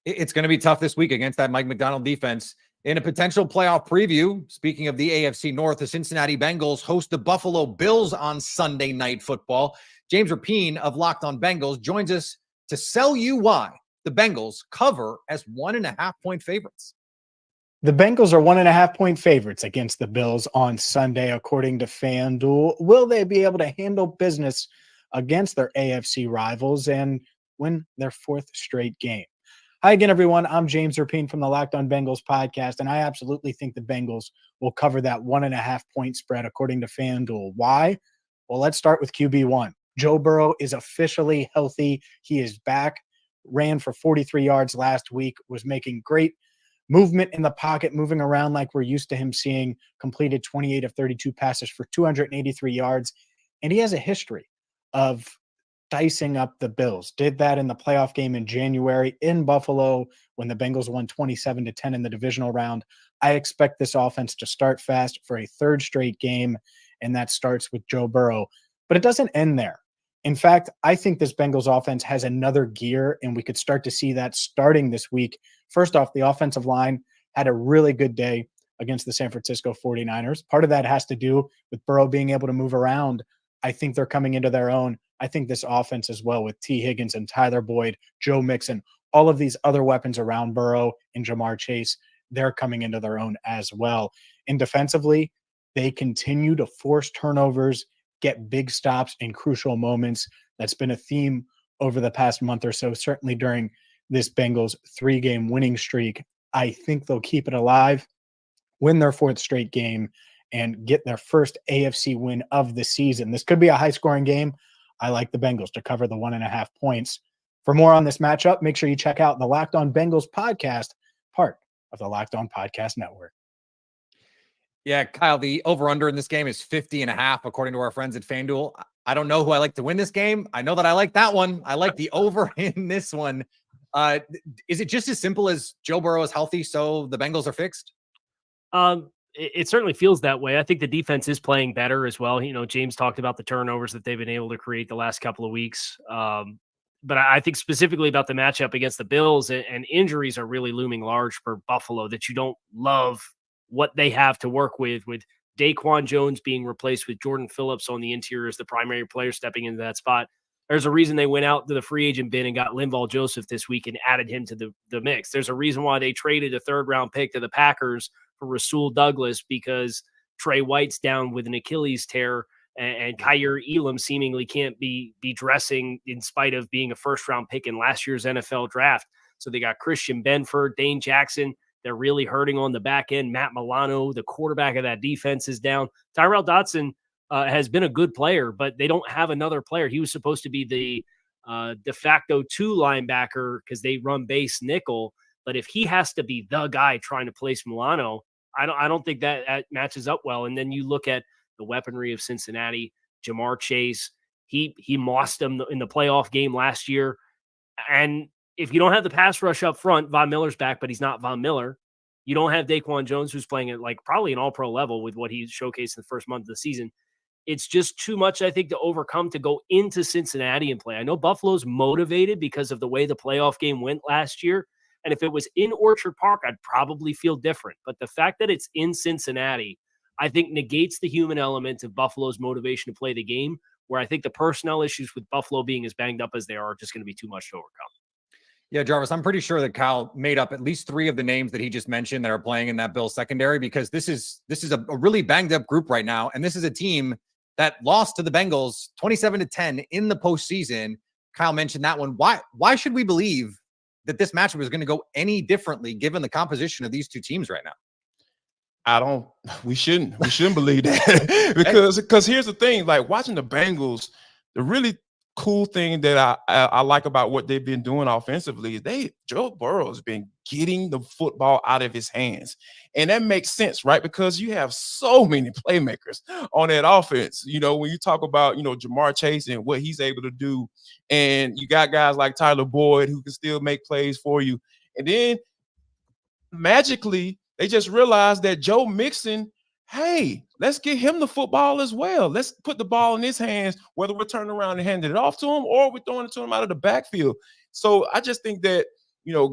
It's going to be tough this week against that Mike McDonald defense. In a potential playoff preview, speaking of the AFC North, the Cincinnati Bengals host the Buffalo Bills on Sunday Night Football. James Rapien of Locked On Bengals joins us to sell you why the Bengals cover as 1.5-point favorites.
The Bengals are 1.5-point favorites against the Bills on Sunday, according to FanDuel. Will they be able to handle business against their AFC rivals and win their fourth straight game? Hi again, everyone. I'm James Rapien from the Locked On Bengals podcast, and I absolutely think the Bengals will cover that 1.5-point spread according to FanDuel. Why? Well, let's start with QB1. Joe Burrow is officially healthy. He is back, ran for 43 yards last week, was making great movement in the pocket, moving around like we're used to him seeing, completed 28 of 32 passes for 283 yards. And he has a history of dicing up the Bills. Did that in the playoff game in January in Buffalo when the Bengals won 27-10 in the divisional round. I expect this offense to start fast for a third straight game, and that starts with Joe Burrow. But it doesn't end there. In fact, I think this Bengals offense has another gear, and we could start to see that starting this week. First off, the offensive line had a really good day against the San Francisco 49ers. Part of that has to do with Burrow being able to move around. I think they're coming into their own. I think this offense as well, with T. Higgins and Tyler Boyd, Joe Mixon, all of these other weapons around Burrow and Jamar Chase, they're coming into their own as well. And defensively, they continue to force turnovers, get big stops in crucial moments. That's been a theme over the past month or so, certainly during this Bengals 3-game winning streak. I think they'll keep it alive, win their fourth straight game, and get their first AFC win of the season. This could be a high-scoring game. I like the Bengals to cover the 1.5 points. For more on this matchup, make sure you check out the Locked On Bengals podcast, part of the Locked On Podcast Network.
Yeah, Kyle, the over-under in this game is 50.5, according to our friends at FanDuel. I don't know who I like to win this game. I know that I like that one. I like the over in this one. Is it just as simple as Joe Burrow is healthy, so the Bengals are fixed?
It certainly feels that way. I think the defense is playing better as well. You know, James talked about the turnovers that they've been able to create the last couple of weeks. But I think specifically about the matchup against the Bills, and injuries are really looming large for Buffalo, that you don't love what they have to work with Daquan Jones being replaced with Jordan Phillips on the interior as the primary player stepping into that spot. There's a reason they went out to the free agent bin and got Linval Joseph this week and added him to the mix. There's a reason why they traded a 3rd-round pick to the Packers for Rasul Douglas, because Trey White's down with an Achilles tear, and Kyer Elam seemingly can't be dressing in spite of being a 1st-round pick in last year's NFL draft. So they got Christian Benford, Dane Jackson. They're really hurting on the back end. Matt Milano, the quarterback of that defense, is down. Tyrell Dodson has been a good player, but they don't have another player. He was supposed to be the de facto 2 linebacker because they run base nickel. But if he has to be the guy trying to place Milano, I don't think that matches up well. And then you look at the weaponry of Cincinnati. Jamar Chase, he mossed them in the playoff game last year. And if you don't have the pass rush up front, Von Miller's back, but he's not Von Miller. You don't have Daquan Jones, who's playing at like probably an all-pro level with what he showcased in the first month of the season. It's just too much, I think, to overcome to go into Cincinnati and play. I know Buffalo's motivated because of the way the playoff game went last year. And if it was in Orchard Park, I'd probably feel different. But the fact that it's in Cincinnati, I think negates the human element of Buffalo's motivation to play the game, where I think the personnel issues with Buffalo being as banged up as they are just going to be too much to overcome.
Yeah, Jarvis, I'm pretty sure that Kyle made up at least 3 of the names that he just mentioned that are playing in that Bills secondary, because this is a really banged up group right now. And this is a team that lost to the Bengals 27-10 in the postseason. Kyle mentioned that one. Why should we believe that this matchup is going to go any differently given the composition of these 2 teams right now?
We shouldn't believe that because here's the thing, like watching the Bengals, the really cool thing that I like about what they've been doing offensively is Joe Burrow has been getting the football out of his hands. And that makes sense, right? Because you have so many playmakers on that offense. You know, when you talk about, Jamar Chase and what he's able to do, and you got guys like Tyler Boyd who can still make plays for you. And then magically, they just realized that Joe Mixon, hey, let's get him the football as well. Let's put the ball in his hands, whether we're turning around and handing it off to him or we're throwing it to him out of the backfield. So I just think that,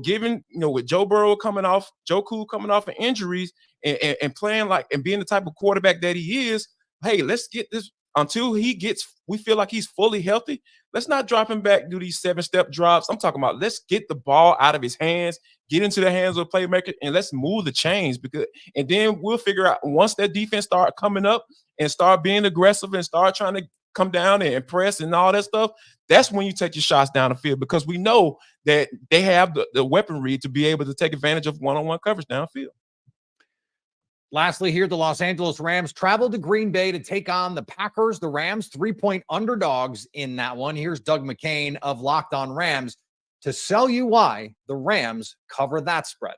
given, with Joe Cool coming off of injuries and playing and being the type of quarterback that he is, hey, let's get this until we feel like he's fully healthy. Let's not drop him back, do these 7-step drops. I'm talking about let's get the ball out of his hands, get into the hands of the playmaker, and let's move the chains. And then we'll figure out once that defense start coming up and start being aggressive and start trying to come down and press and all that stuff, that's when you take your shots down the field, because we know that they have the weaponry to be able to take advantage of one-on-one coverage downfield.
Lastly, here, the Los Angeles Rams traveled to Green Bay to take on the Packers. The Rams 3-point underdogs in that one. Here's Doug McCain of Locked On Rams to sell you why the Rams cover that spread.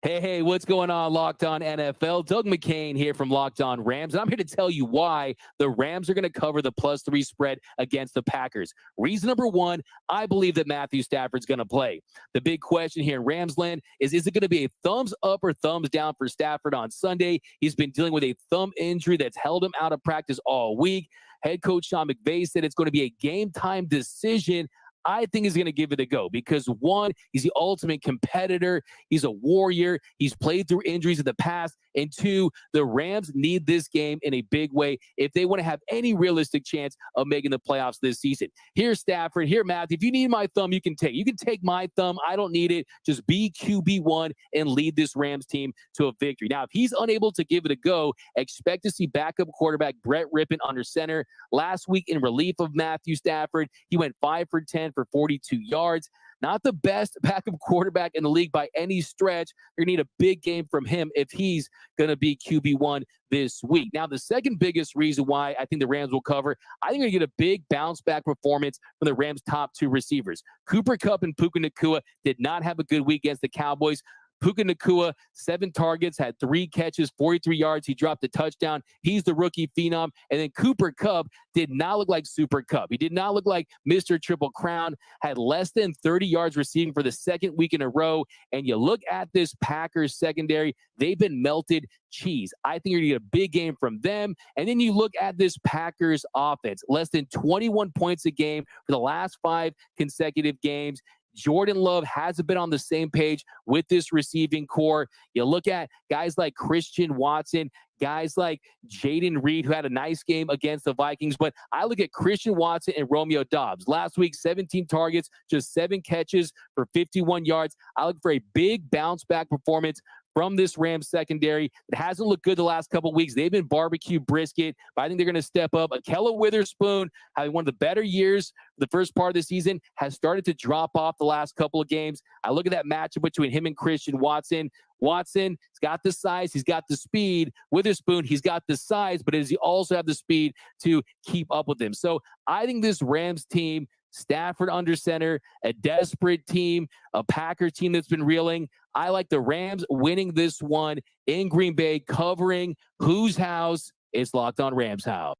Hey, what's going on, Locked On NFL? Doug McCain here from Locked On Rams, and I'm here to tell you why the Rams are going to cover the +3 spread against the Packers. Reason number 1, I believe that Matthew Stafford's going to play. The big question here in Ramsland is it going to be a thumbs up or thumbs down for Stafford on Sunday? He's been dealing with a thumb injury that's held him out of practice all week. Head coach Sean McVay said it's going to be a game-time decision. I think he's going to give it a go because 1, he's the ultimate competitor. He's a warrior. He's played through injuries in the past. And 2, the Rams need this game in a big way if they want to have any realistic chance of making the playoffs this season. Here's Stafford. Here, Matthew. If you need my thumb, you can take my thumb. I don't need it. Just be QB1 and lead this Rams team to a victory. Now, if he's unable to give it a go, expect to see backup quarterback Brett Rippon under center. Last week in relief of Matthew Stafford, he went 5 for 10 for 42 yards. Not the best backup quarterback in the league by any stretch. You're going to need a big game from him if he's going to be QB1 this week. Now, the second biggest reason why I think the Rams will cover, I think they're going to get a big bounce-back performance from the Rams' top 2 receivers. Cooper Kupp and Puka Nacua did not have a good week against the Cowboys. Puka Nacua, 7 targets, had 3 catches, 43 yards. He dropped a touchdown. He's the rookie phenom. And then Cooper Kupp did not look like Super Kupp. He did not look like Mr. Triple Crown, had less than 30 yards receiving for the second week in a row. And you look at this Packers secondary, they've been melted cheese. I think you're going to get a big game from them. And then you look at this Packers offense, less than 21 points a game for the last 5 consecutive games. Jordan Love hasn't been on the same page with this receiving core. You look at guys like Christian Watson, guys like Jaden Reed, who had a nice game against the Vikings. But I look at Christian Watson and Romeo Doubs. Last week, 17 targets, just 7 catches for 51 yards. I look for a big bounce back performance from this Rams secondary. It hasn't looked good the last couple of weeks. They've been barbecue brisket, but I think they're going to step up. Akella Witherspoon, having one of the better years the first part of the season, has started to drop off the last couple of games. I look at that matchup between him and Christian Watson. Watson, he's got the size, he's got the speed. Witherspoon, he's got the size, but does he also have the speed to keep up with him? So I think this Rams team, Stafford under center, a desperate team, a Packer team that's been reeling. I like the Rams winning this one in Green Bay, covering whose house? It's Locked On Rams house.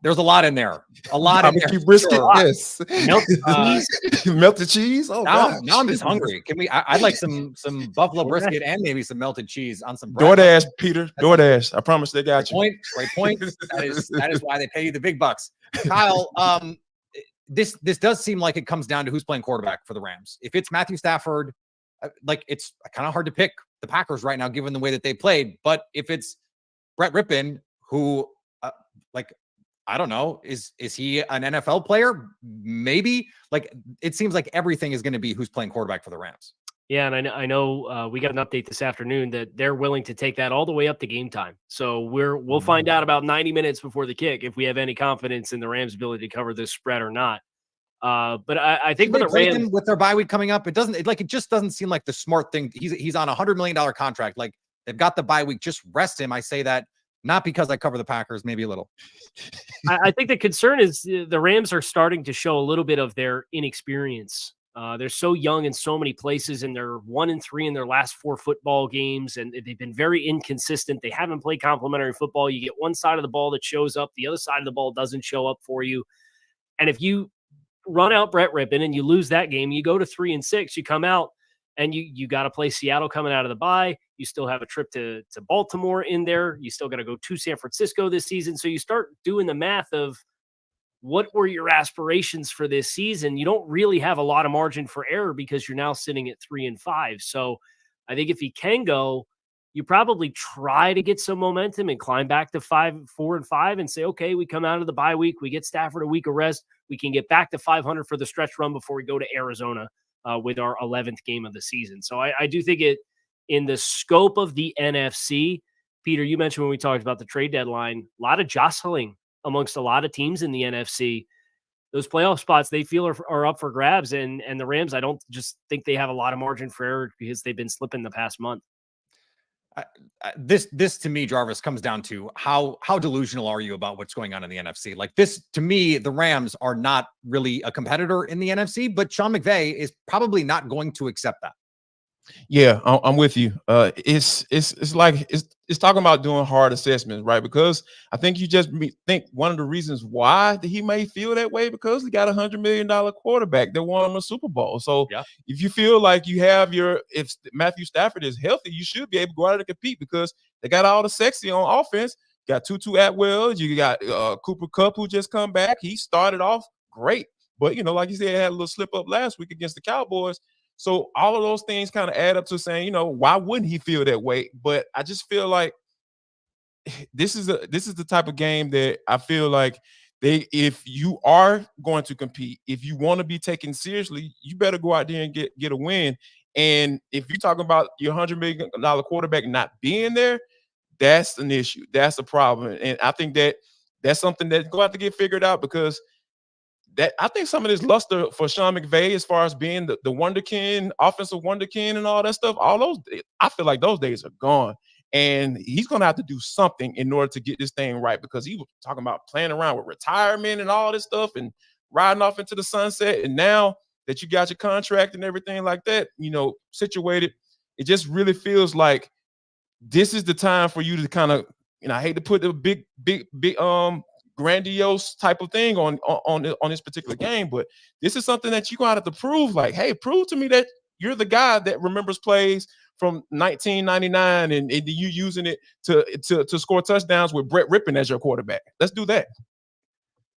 There's a lot in there. A lot in there.
Barbecue brisket,
Sure.
yes.
Melted cheese.
Melted cheese. Oh,
Now,
gosh.
now I'm just hungry. Can we? I'd like some buffalo brisket and maybe some melted cheese on some bread.
DoorDash, Peter. DoorDash. I promise they got you.
Great point. That is why they pay you the big bucks. Kyle, this does seem like it comes down to who's playing quarterback for the Rams. If it's Matthew Stafford, like it's kind of hard to pick the Packers right now, given the way that they played. But if it's Brett Rippon, who I don't know, is he an NFL player? Maybe. Like it seems like everything is going to be who's playing quarterback for the Rams.
Yeah, and I know we got an update this afternoon that they're willing to take that all the way up to game time. So we'll find out about 90 minutes before the kick if we have any confidence in the Rams' ability to cover this spread or not. But I think for the Rams,
with their bye week coming up, it just doesn't seem like the smart thing. He's on $100 million contract. Like they've got the bye week, just rest him. I say that not because I cover the Packers, maybe a little.
I think the concern is the Rams are starting to show a little bit of their inexperience. They're so young in so many places, and they're 1-3 in their last 4 football games, and they've been very inconsistent. They haven't played complementary football. You get one side of the ball that shows up, the other side of the ball doesn't show up for you. And if you run out Brett Rippon and you lose that game, you go to 3-6, you come out and you got to play Seattle coming out of the bye. You still have a trip to Baltimore in there. You still got to go to San Francisco this season. So you start doing the math of what were your aspirations for this season. You don't really have a lot of margin for error because you're now sitting at 3-5. So I think if he can go, you probably try to get some momentum and climb back to 4-5 and say, okay, we come out of the bye week, we get Stafford a week of rest, we can get back to 500 for the stretch run before we go to Arizona with our 11th game of the season. So I do think it, in the scope of the NFC, Peter, you mentioned when we talked about the trade deadline, a lot of jostling amongst a lot of teams in the NFC. Those playoff spots they feel are up for grabs, and the Rams, I don't just think they have a lot of margin for error because they've been slipping the past month.
This to me, Jarvis, comes down to how delusional are you about what's going on in the NFC? Like this, to me, the Rams are not really a competitor in the NFC, but Sean McVay is probably not going to accept that.
Yeah, I'm with you. It's talking about doing hard assessments, right? Because I think you just think one of the reasons why he may feel that way because he got $100 million quarterback that won a Super Bowl. So
yeah.
If you feel like you have if Matthew Stafford is healthy, you should be able to go out and compete because they got all the sexy on offense. You got Tutu Atwell, you got Cooper Kupp who just come back. He started off great, but like you said, had a little slip up last week against the Cowboys. So all of those things kind of add up to saying, why wouldn't he feel that way? But I just feel like this is the type of game that I feel like if you are going to compete, if you want to be taken seriously, you better go out there and get a win. And if you're talking about your $100 million quarterback not being there, that's an issue. That's a problem. And I think that's something that's going to have to get figured out because I think some of this luster for Sean McVay as far as being the wonderkin, offensive wonderkin and all that stuff, all those, I feel like those days are gone. And he's going to have to do something in order to get this thing right because he was talking about playing around with retirement and all this stuff and riding off into the sunset. And now that you got your contract and everything like that, situated, it just really feels like this is the time for you to kind of, I hate to put the big grandiose type of thing on this particular game, but this is something that you're going to have to prove. Like, hey, prove to me that you're the guy that remembers plays from 1999 and you using it to score touchdowns with Brett Rippon as your quarterback. Let's do that.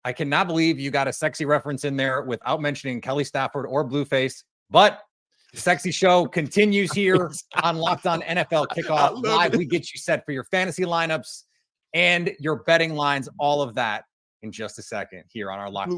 I cannot believe you got a sexy reference in there without mentioning Kelly Stafford or Blueface, but The sexy show continues here on Locked On NFL Kickoff Live. We get you set for your fantasy lineups and your betting lines, all of that in just a second here on our live.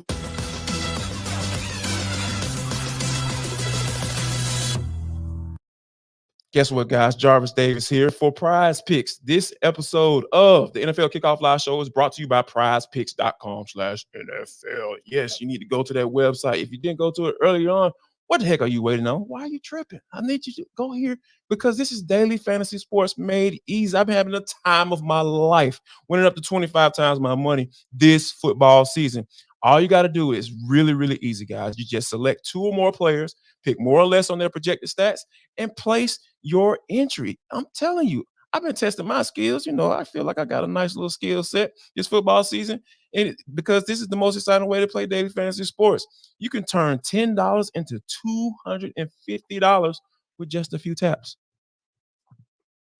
Guess what, guys? Jarvis Davis here for Prize Picks. This episode of the NFL Kickoff Live Show is brought to you by prizepicks.com/NFL. Yes, you need to go to that website. If you didn't go to it earlier on, what the heck are you waiting on? Why are you tripping? I need you to go here because this is daily fantasy sports made easy. I've been having the time of my life, winning up to 25 times my money this football season. All you got to do is really, really easy, guys. You just select 2 or more players, pick more or less on their projected stats, and place your entry. I'm telling you, I've been testing my skills. I feel like I got a nice little skill set this football season. And because this is the most exciting way to play daily fantasy sports. You can turn $10 into $250 with just a few taps.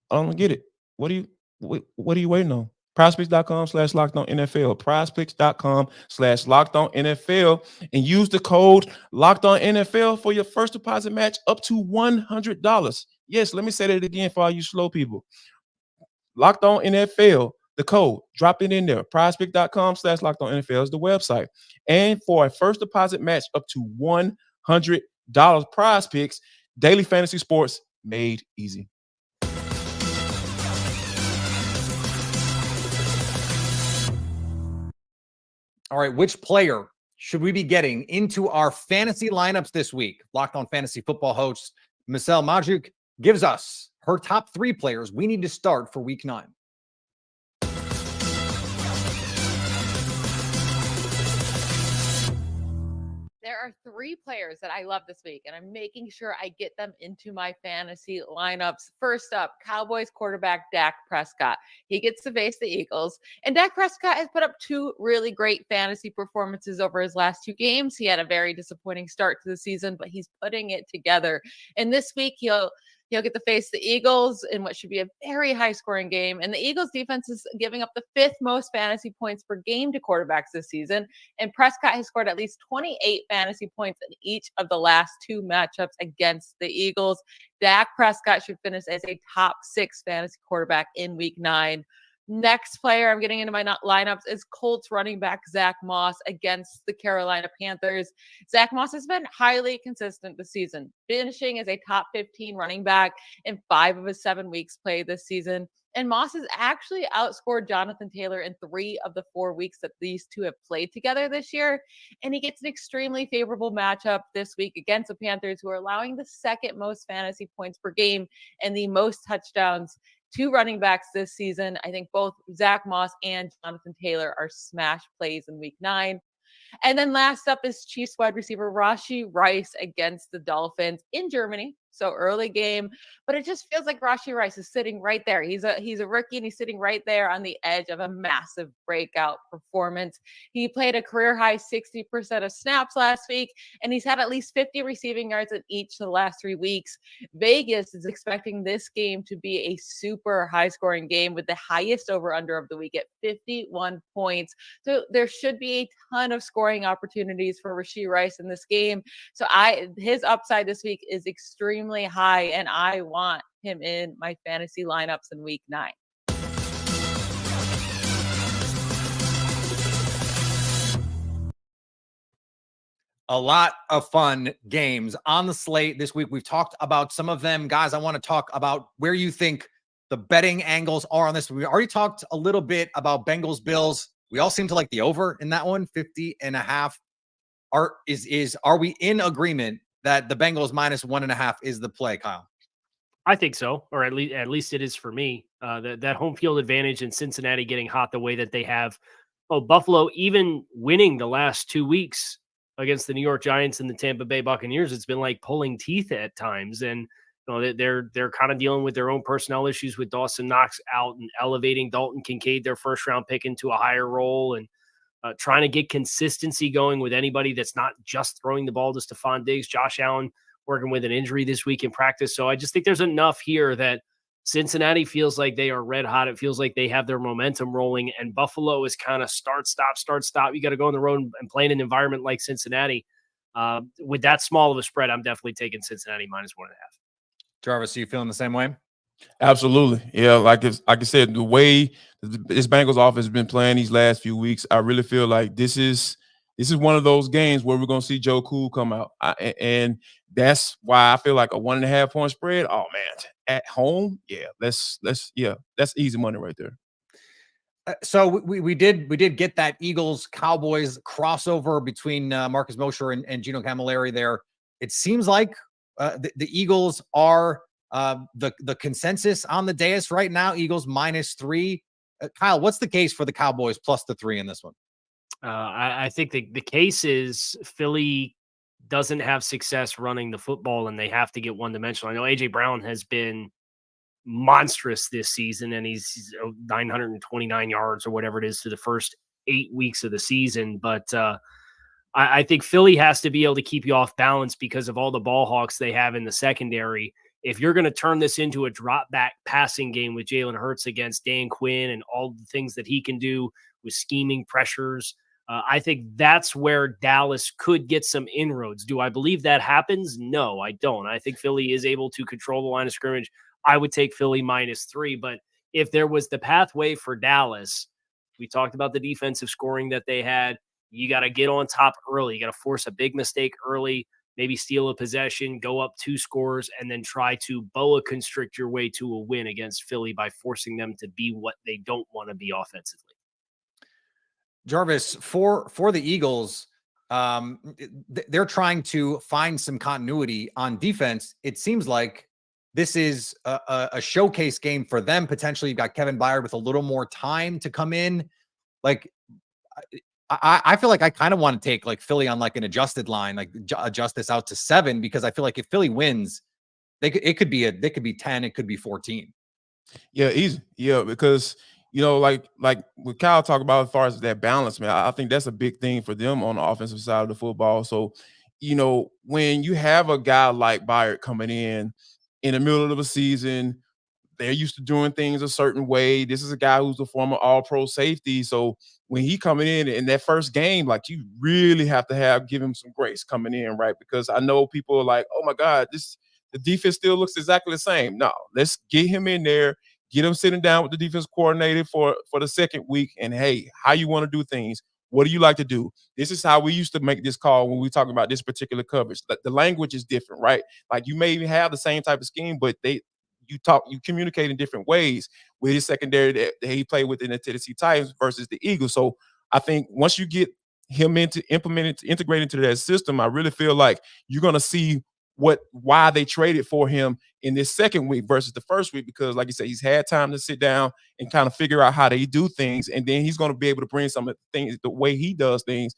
I don't get it. What are you waiting on? PrizePicks.com/LockedOnNFL. PrizePicks.com/LockedOnNFL, and use the code LockedOnNFL for your first deposit match up to $100. Yes, let me say that again for all you slow people. LockedOnNFL, the code, drop it in there. PrizePicks.com/LockedOnNFL is the website, and for a first deposit match up to $100. Prize Picks, daily fantasy sports made easy.
All right, which player should we be getting into our fantasy lineups this week? Locked On Fantasy Football host Michelle Majuk gives us her top 3 players we need to start for Week 9.
There are 3 players that I love this week, and I'm making sure I get them into my fantasy lineups. First up, Cowboys quarterback Dak Prescott. He gets to face the Eagles, and Dak Prescott has put up 2 really great fantasy performances over his last 2 games. He had a very disappointing start to the season, but he's putting it together. And this week, he'll get to face the Eagles in what should be a very high-scoring game. And the Eagles defense is giving up the 5th most fantasy points per game to quarterbacks this season. And Prescott has scored at least 28 fantasy points in each of the last 2 matchups against the Eagles. Dak Prescott should finish as a top 6 fantasy quarterback in Week 9. Next player I'm getting into my lineups is Colts running back Zach Moss against the Carolina Panthers. Zach Moss has been highly consistent this season, finishing as a top 15 running back in 5 of his 7 weeks played this season. And Moss has actually outscored Jonathan Taylor in 3 of the 4 weeks that these 2 have played together this year. And he gets an extremely favorable matchup this week against the Panthers, who are allowing the 2nd most fantasy points per game and the most touchdowns to running backs this season. I think both Zach Moss and Jonathan Taylor are smash plays in Week 9. And then last up is Chiefs wide receiver Rashee Rice against the Dolphins in Germany. So early game, but it just feels like Rashee Rice is sitting right there. He's a rookie, and he's sitting right there on the edge of a massive breakout performance. He played a career high 60% of snaps last week, and he's had at least 50 receiving yards in each of the last 3 weeks. Vegas is expecting this game to be a super high scoring game with the highest over under of the week at 51 points. So there should be a ton of scoring opportunities for Rashee Rice in this game. So his upside this week is extremely high, and I want him in my fantasy lineups in Week 9.
A lot of fun games on the slate this week. We've talked about some of them. Guys, I want to talk about where you think the betting angles are on this. We already talked a little bit about Bengals Bills. We all seem to like the over in that one, 50.5. Are we in agreement that the Bengals -1.5 is the play, Kyle?
I think so, or at least it is for me. That home field advantage in Cincinnati getting hot the way that they have. Oh, Buffalo even winning the last 2 weeks against the New York Giants and the Tampa Bay Buccaneers. It's been like pulling teeth at times, and they're kind of dealing with their own personnel issues with Dawson Knox out and elevating Dalton Kincaid, their first round pick, into a higher role, and trying to get consistency going with anybody that's not just throwing the ball to Stephon Diggs. Josh Allen working with an injury this week in practice. So I just think there's enough here that Cincinnati feels like they are red hot. It feels like they have their momentum rolling, and Buffalo is kind of start, stop. You got to go on the road and play in an environment like Cincinnati. With that small of a spread, I'm definitely taking Cincinnati -1.5.
Jarvis, are you feeling the same way?
Absolutely. Yeah, like I said, the way this Bengals offense has been playing these last few weeks, I really feel like this is one of those games where we're gonna see Joe Cool come out. And that's why I feel like a 1.5 point spread. Oh man, at home, yeah, that's easy money right there.
So we did get that Eagles Cowboys crossover between Marcus Mosher and Gino Camilleri there. It seems like the Eagles are the consensus on the dais right now. Eagles -3. Kyle, what's the case for the Cowboys plus the 3 in this one?
I think the case is Philly doesn't have success running the football, and they have to get one-dimensional. I know A.J. Brown has been monstrous this season, and he's 929 yards or whatever it is through the first 8 weeks of the season. But I think Philly has to be able to keep you off balance because of all the ball hawks they have in the secondary. If you're going to turn this into a drop back passing game with Jalen Hurts against Dan Quinn and all the things that he can do with scheming pressures, I think that's where Dallas could get some inroads. Do I believe that happens? No, I don't. I think Philly is able to control the line of scrimmage. I would take Philly -3. But if there was the pathway for Dallas, we talked about the defensive scoring that they had. You got to get on top early. You got to force a big mistake early, maybe steal a possession, go up 2 scores, and then try to boa constrict your way to a win against Philly by forcing them to be what they don't want to be offensively.
Jarvis, for the Eagles, they're trying to find some continuity on defense. It seems like this is a showcase game for them. Potentially, you've got Kevin Byard with a little more time to come in. Like, I feel like I kind of want to take like Philly on like an adjusted line, like adjust this out to 7, because I feel like if Philly wins, it could be 10, it could be 14.
Yeah, easy. Yeah, because like what Kyle talked about as far as that balance, man, I think that's a big thing for them on the offensive side of the football. So, when you have a guy like Byard coming in the middle of a season, they're used to doing things a certain way. This is a guy who's a former All-Pro safety. So when he coming in that first game, like, you really have to give him some grace coming in, right? Because I know people are like, oh my God, the defense still looks exactly the same. No, let's get him in there, get him sitting down with the defense coordinator for the second week. And hey, how you want to do things? What do you like to do? This is how we used to make this call when we talk about this particular coverage. The language is different, right? Like, you may even have the same type of scheme, but you communicate in different ways with his secondary that he played with in the Tennessee Titans versus the Eagles. So I think once you get him integrated into that system, I really feel like you're going to see why they traded for him in this second week versus the first week, because like you said, he's had time to sit down and kind of figure out how they do things. And then he's going to be able to bring some of the things, the way he does things,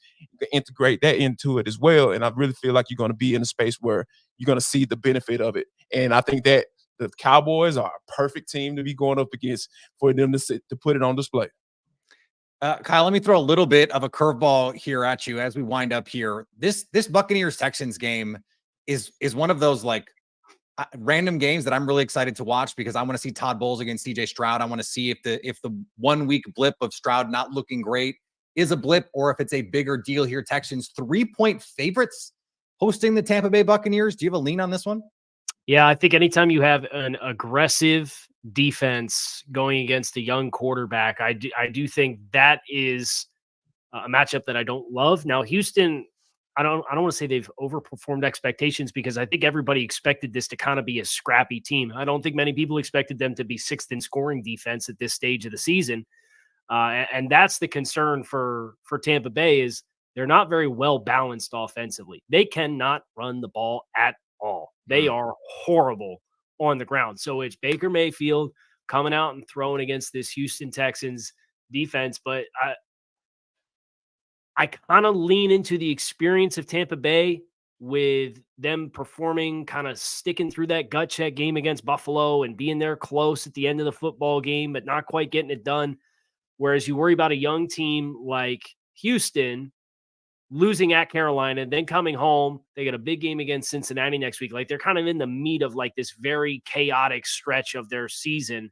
integrate that into it as well. And I really feel like you're going to be in a space where you're going to see the benefit of it. And I think that the Cowboys are a perfect team to be going up against for them to put it on display.
Kyle, let me throw a little bit of a curveball here at you as we wind up here. This Buccaneers Texans game is one of those like random games that I'm really excited to watch, because I want to see Todd Bowles against CJ Stroud. I want to see if the 1 week blip of Stroud not looking great is a blip, or if it's a bigger deal here. Texans 3-point favorites hosting the Tampa Bay Buccaneers. Do you have a lean on this one?
Yeah, I think anytime you have an aggressive defense going against a young quarterback, I do think that is a matchup that I don't love. Now, Houston, I don't want to say they've overperformed expectations, because I think everybody expected this to kind of be a scrappy team. I don't think many people expected them to be 6th in scoring defense at this stage of the season. And that's the concern for Tampa Bay, is they're not very well balanced offensively. They cannot run the ball at all. They are horrible on the ground. So it's Baker Mayfield coming out and throwing against this Houston Texans defense. But I kind of lean into the experience of Tampa Bay with them performing, kind of sticking through that gut check game against Buffalo and being there close at the end of the football game, but not quite getting it done. Whereas you worry about a young team like Houston losing at Carolina, then coming home, they got a big game against Cincinnati next week. Like, they're kind of in the meat of like this very chaotic stretch of their season.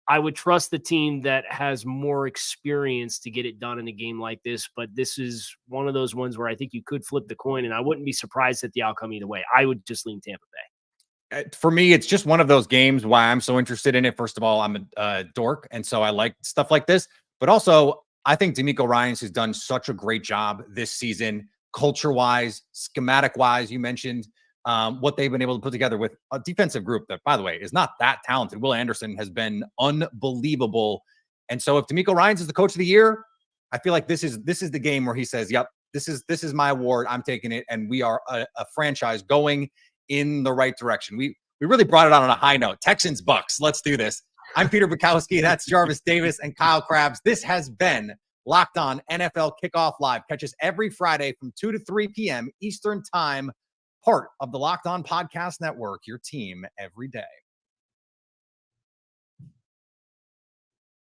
I would trust the team that has more experience to get it done in a game like this, but this is one of those ones where I think you could flip the coin, and I wouldn't be surprised at the outcome either way. I would just lean Tampa Bay.
For me, it's just one of those games why I'm so interested in it. First of all, I'm a dork, and so I like stuff like this. But also, I think D'Amico Ryans has done such a great job this season, culture-wise, schematic-wise. You mentioned what they've been able to put together with a defensive group that, by the way, is not that talented. Will Anderson has been unbelievable. And so if D'Amico Ryans is the coach of the year, I feel like this is the game where he says, yep, this is my award. I'm taking it. And we are a franchise going in the right direction. We really brought it on a high note. Texans, Bucks. Let's do this. I'm Peter Bukowski. That's Jarvis Davis and Kyle Krabs. This has been Locked On NFL Kickoff Live. Catch us every Friday from 2 to 3 p.m. Eastern Time. Part of the Locked On Podcast Network, your team every day.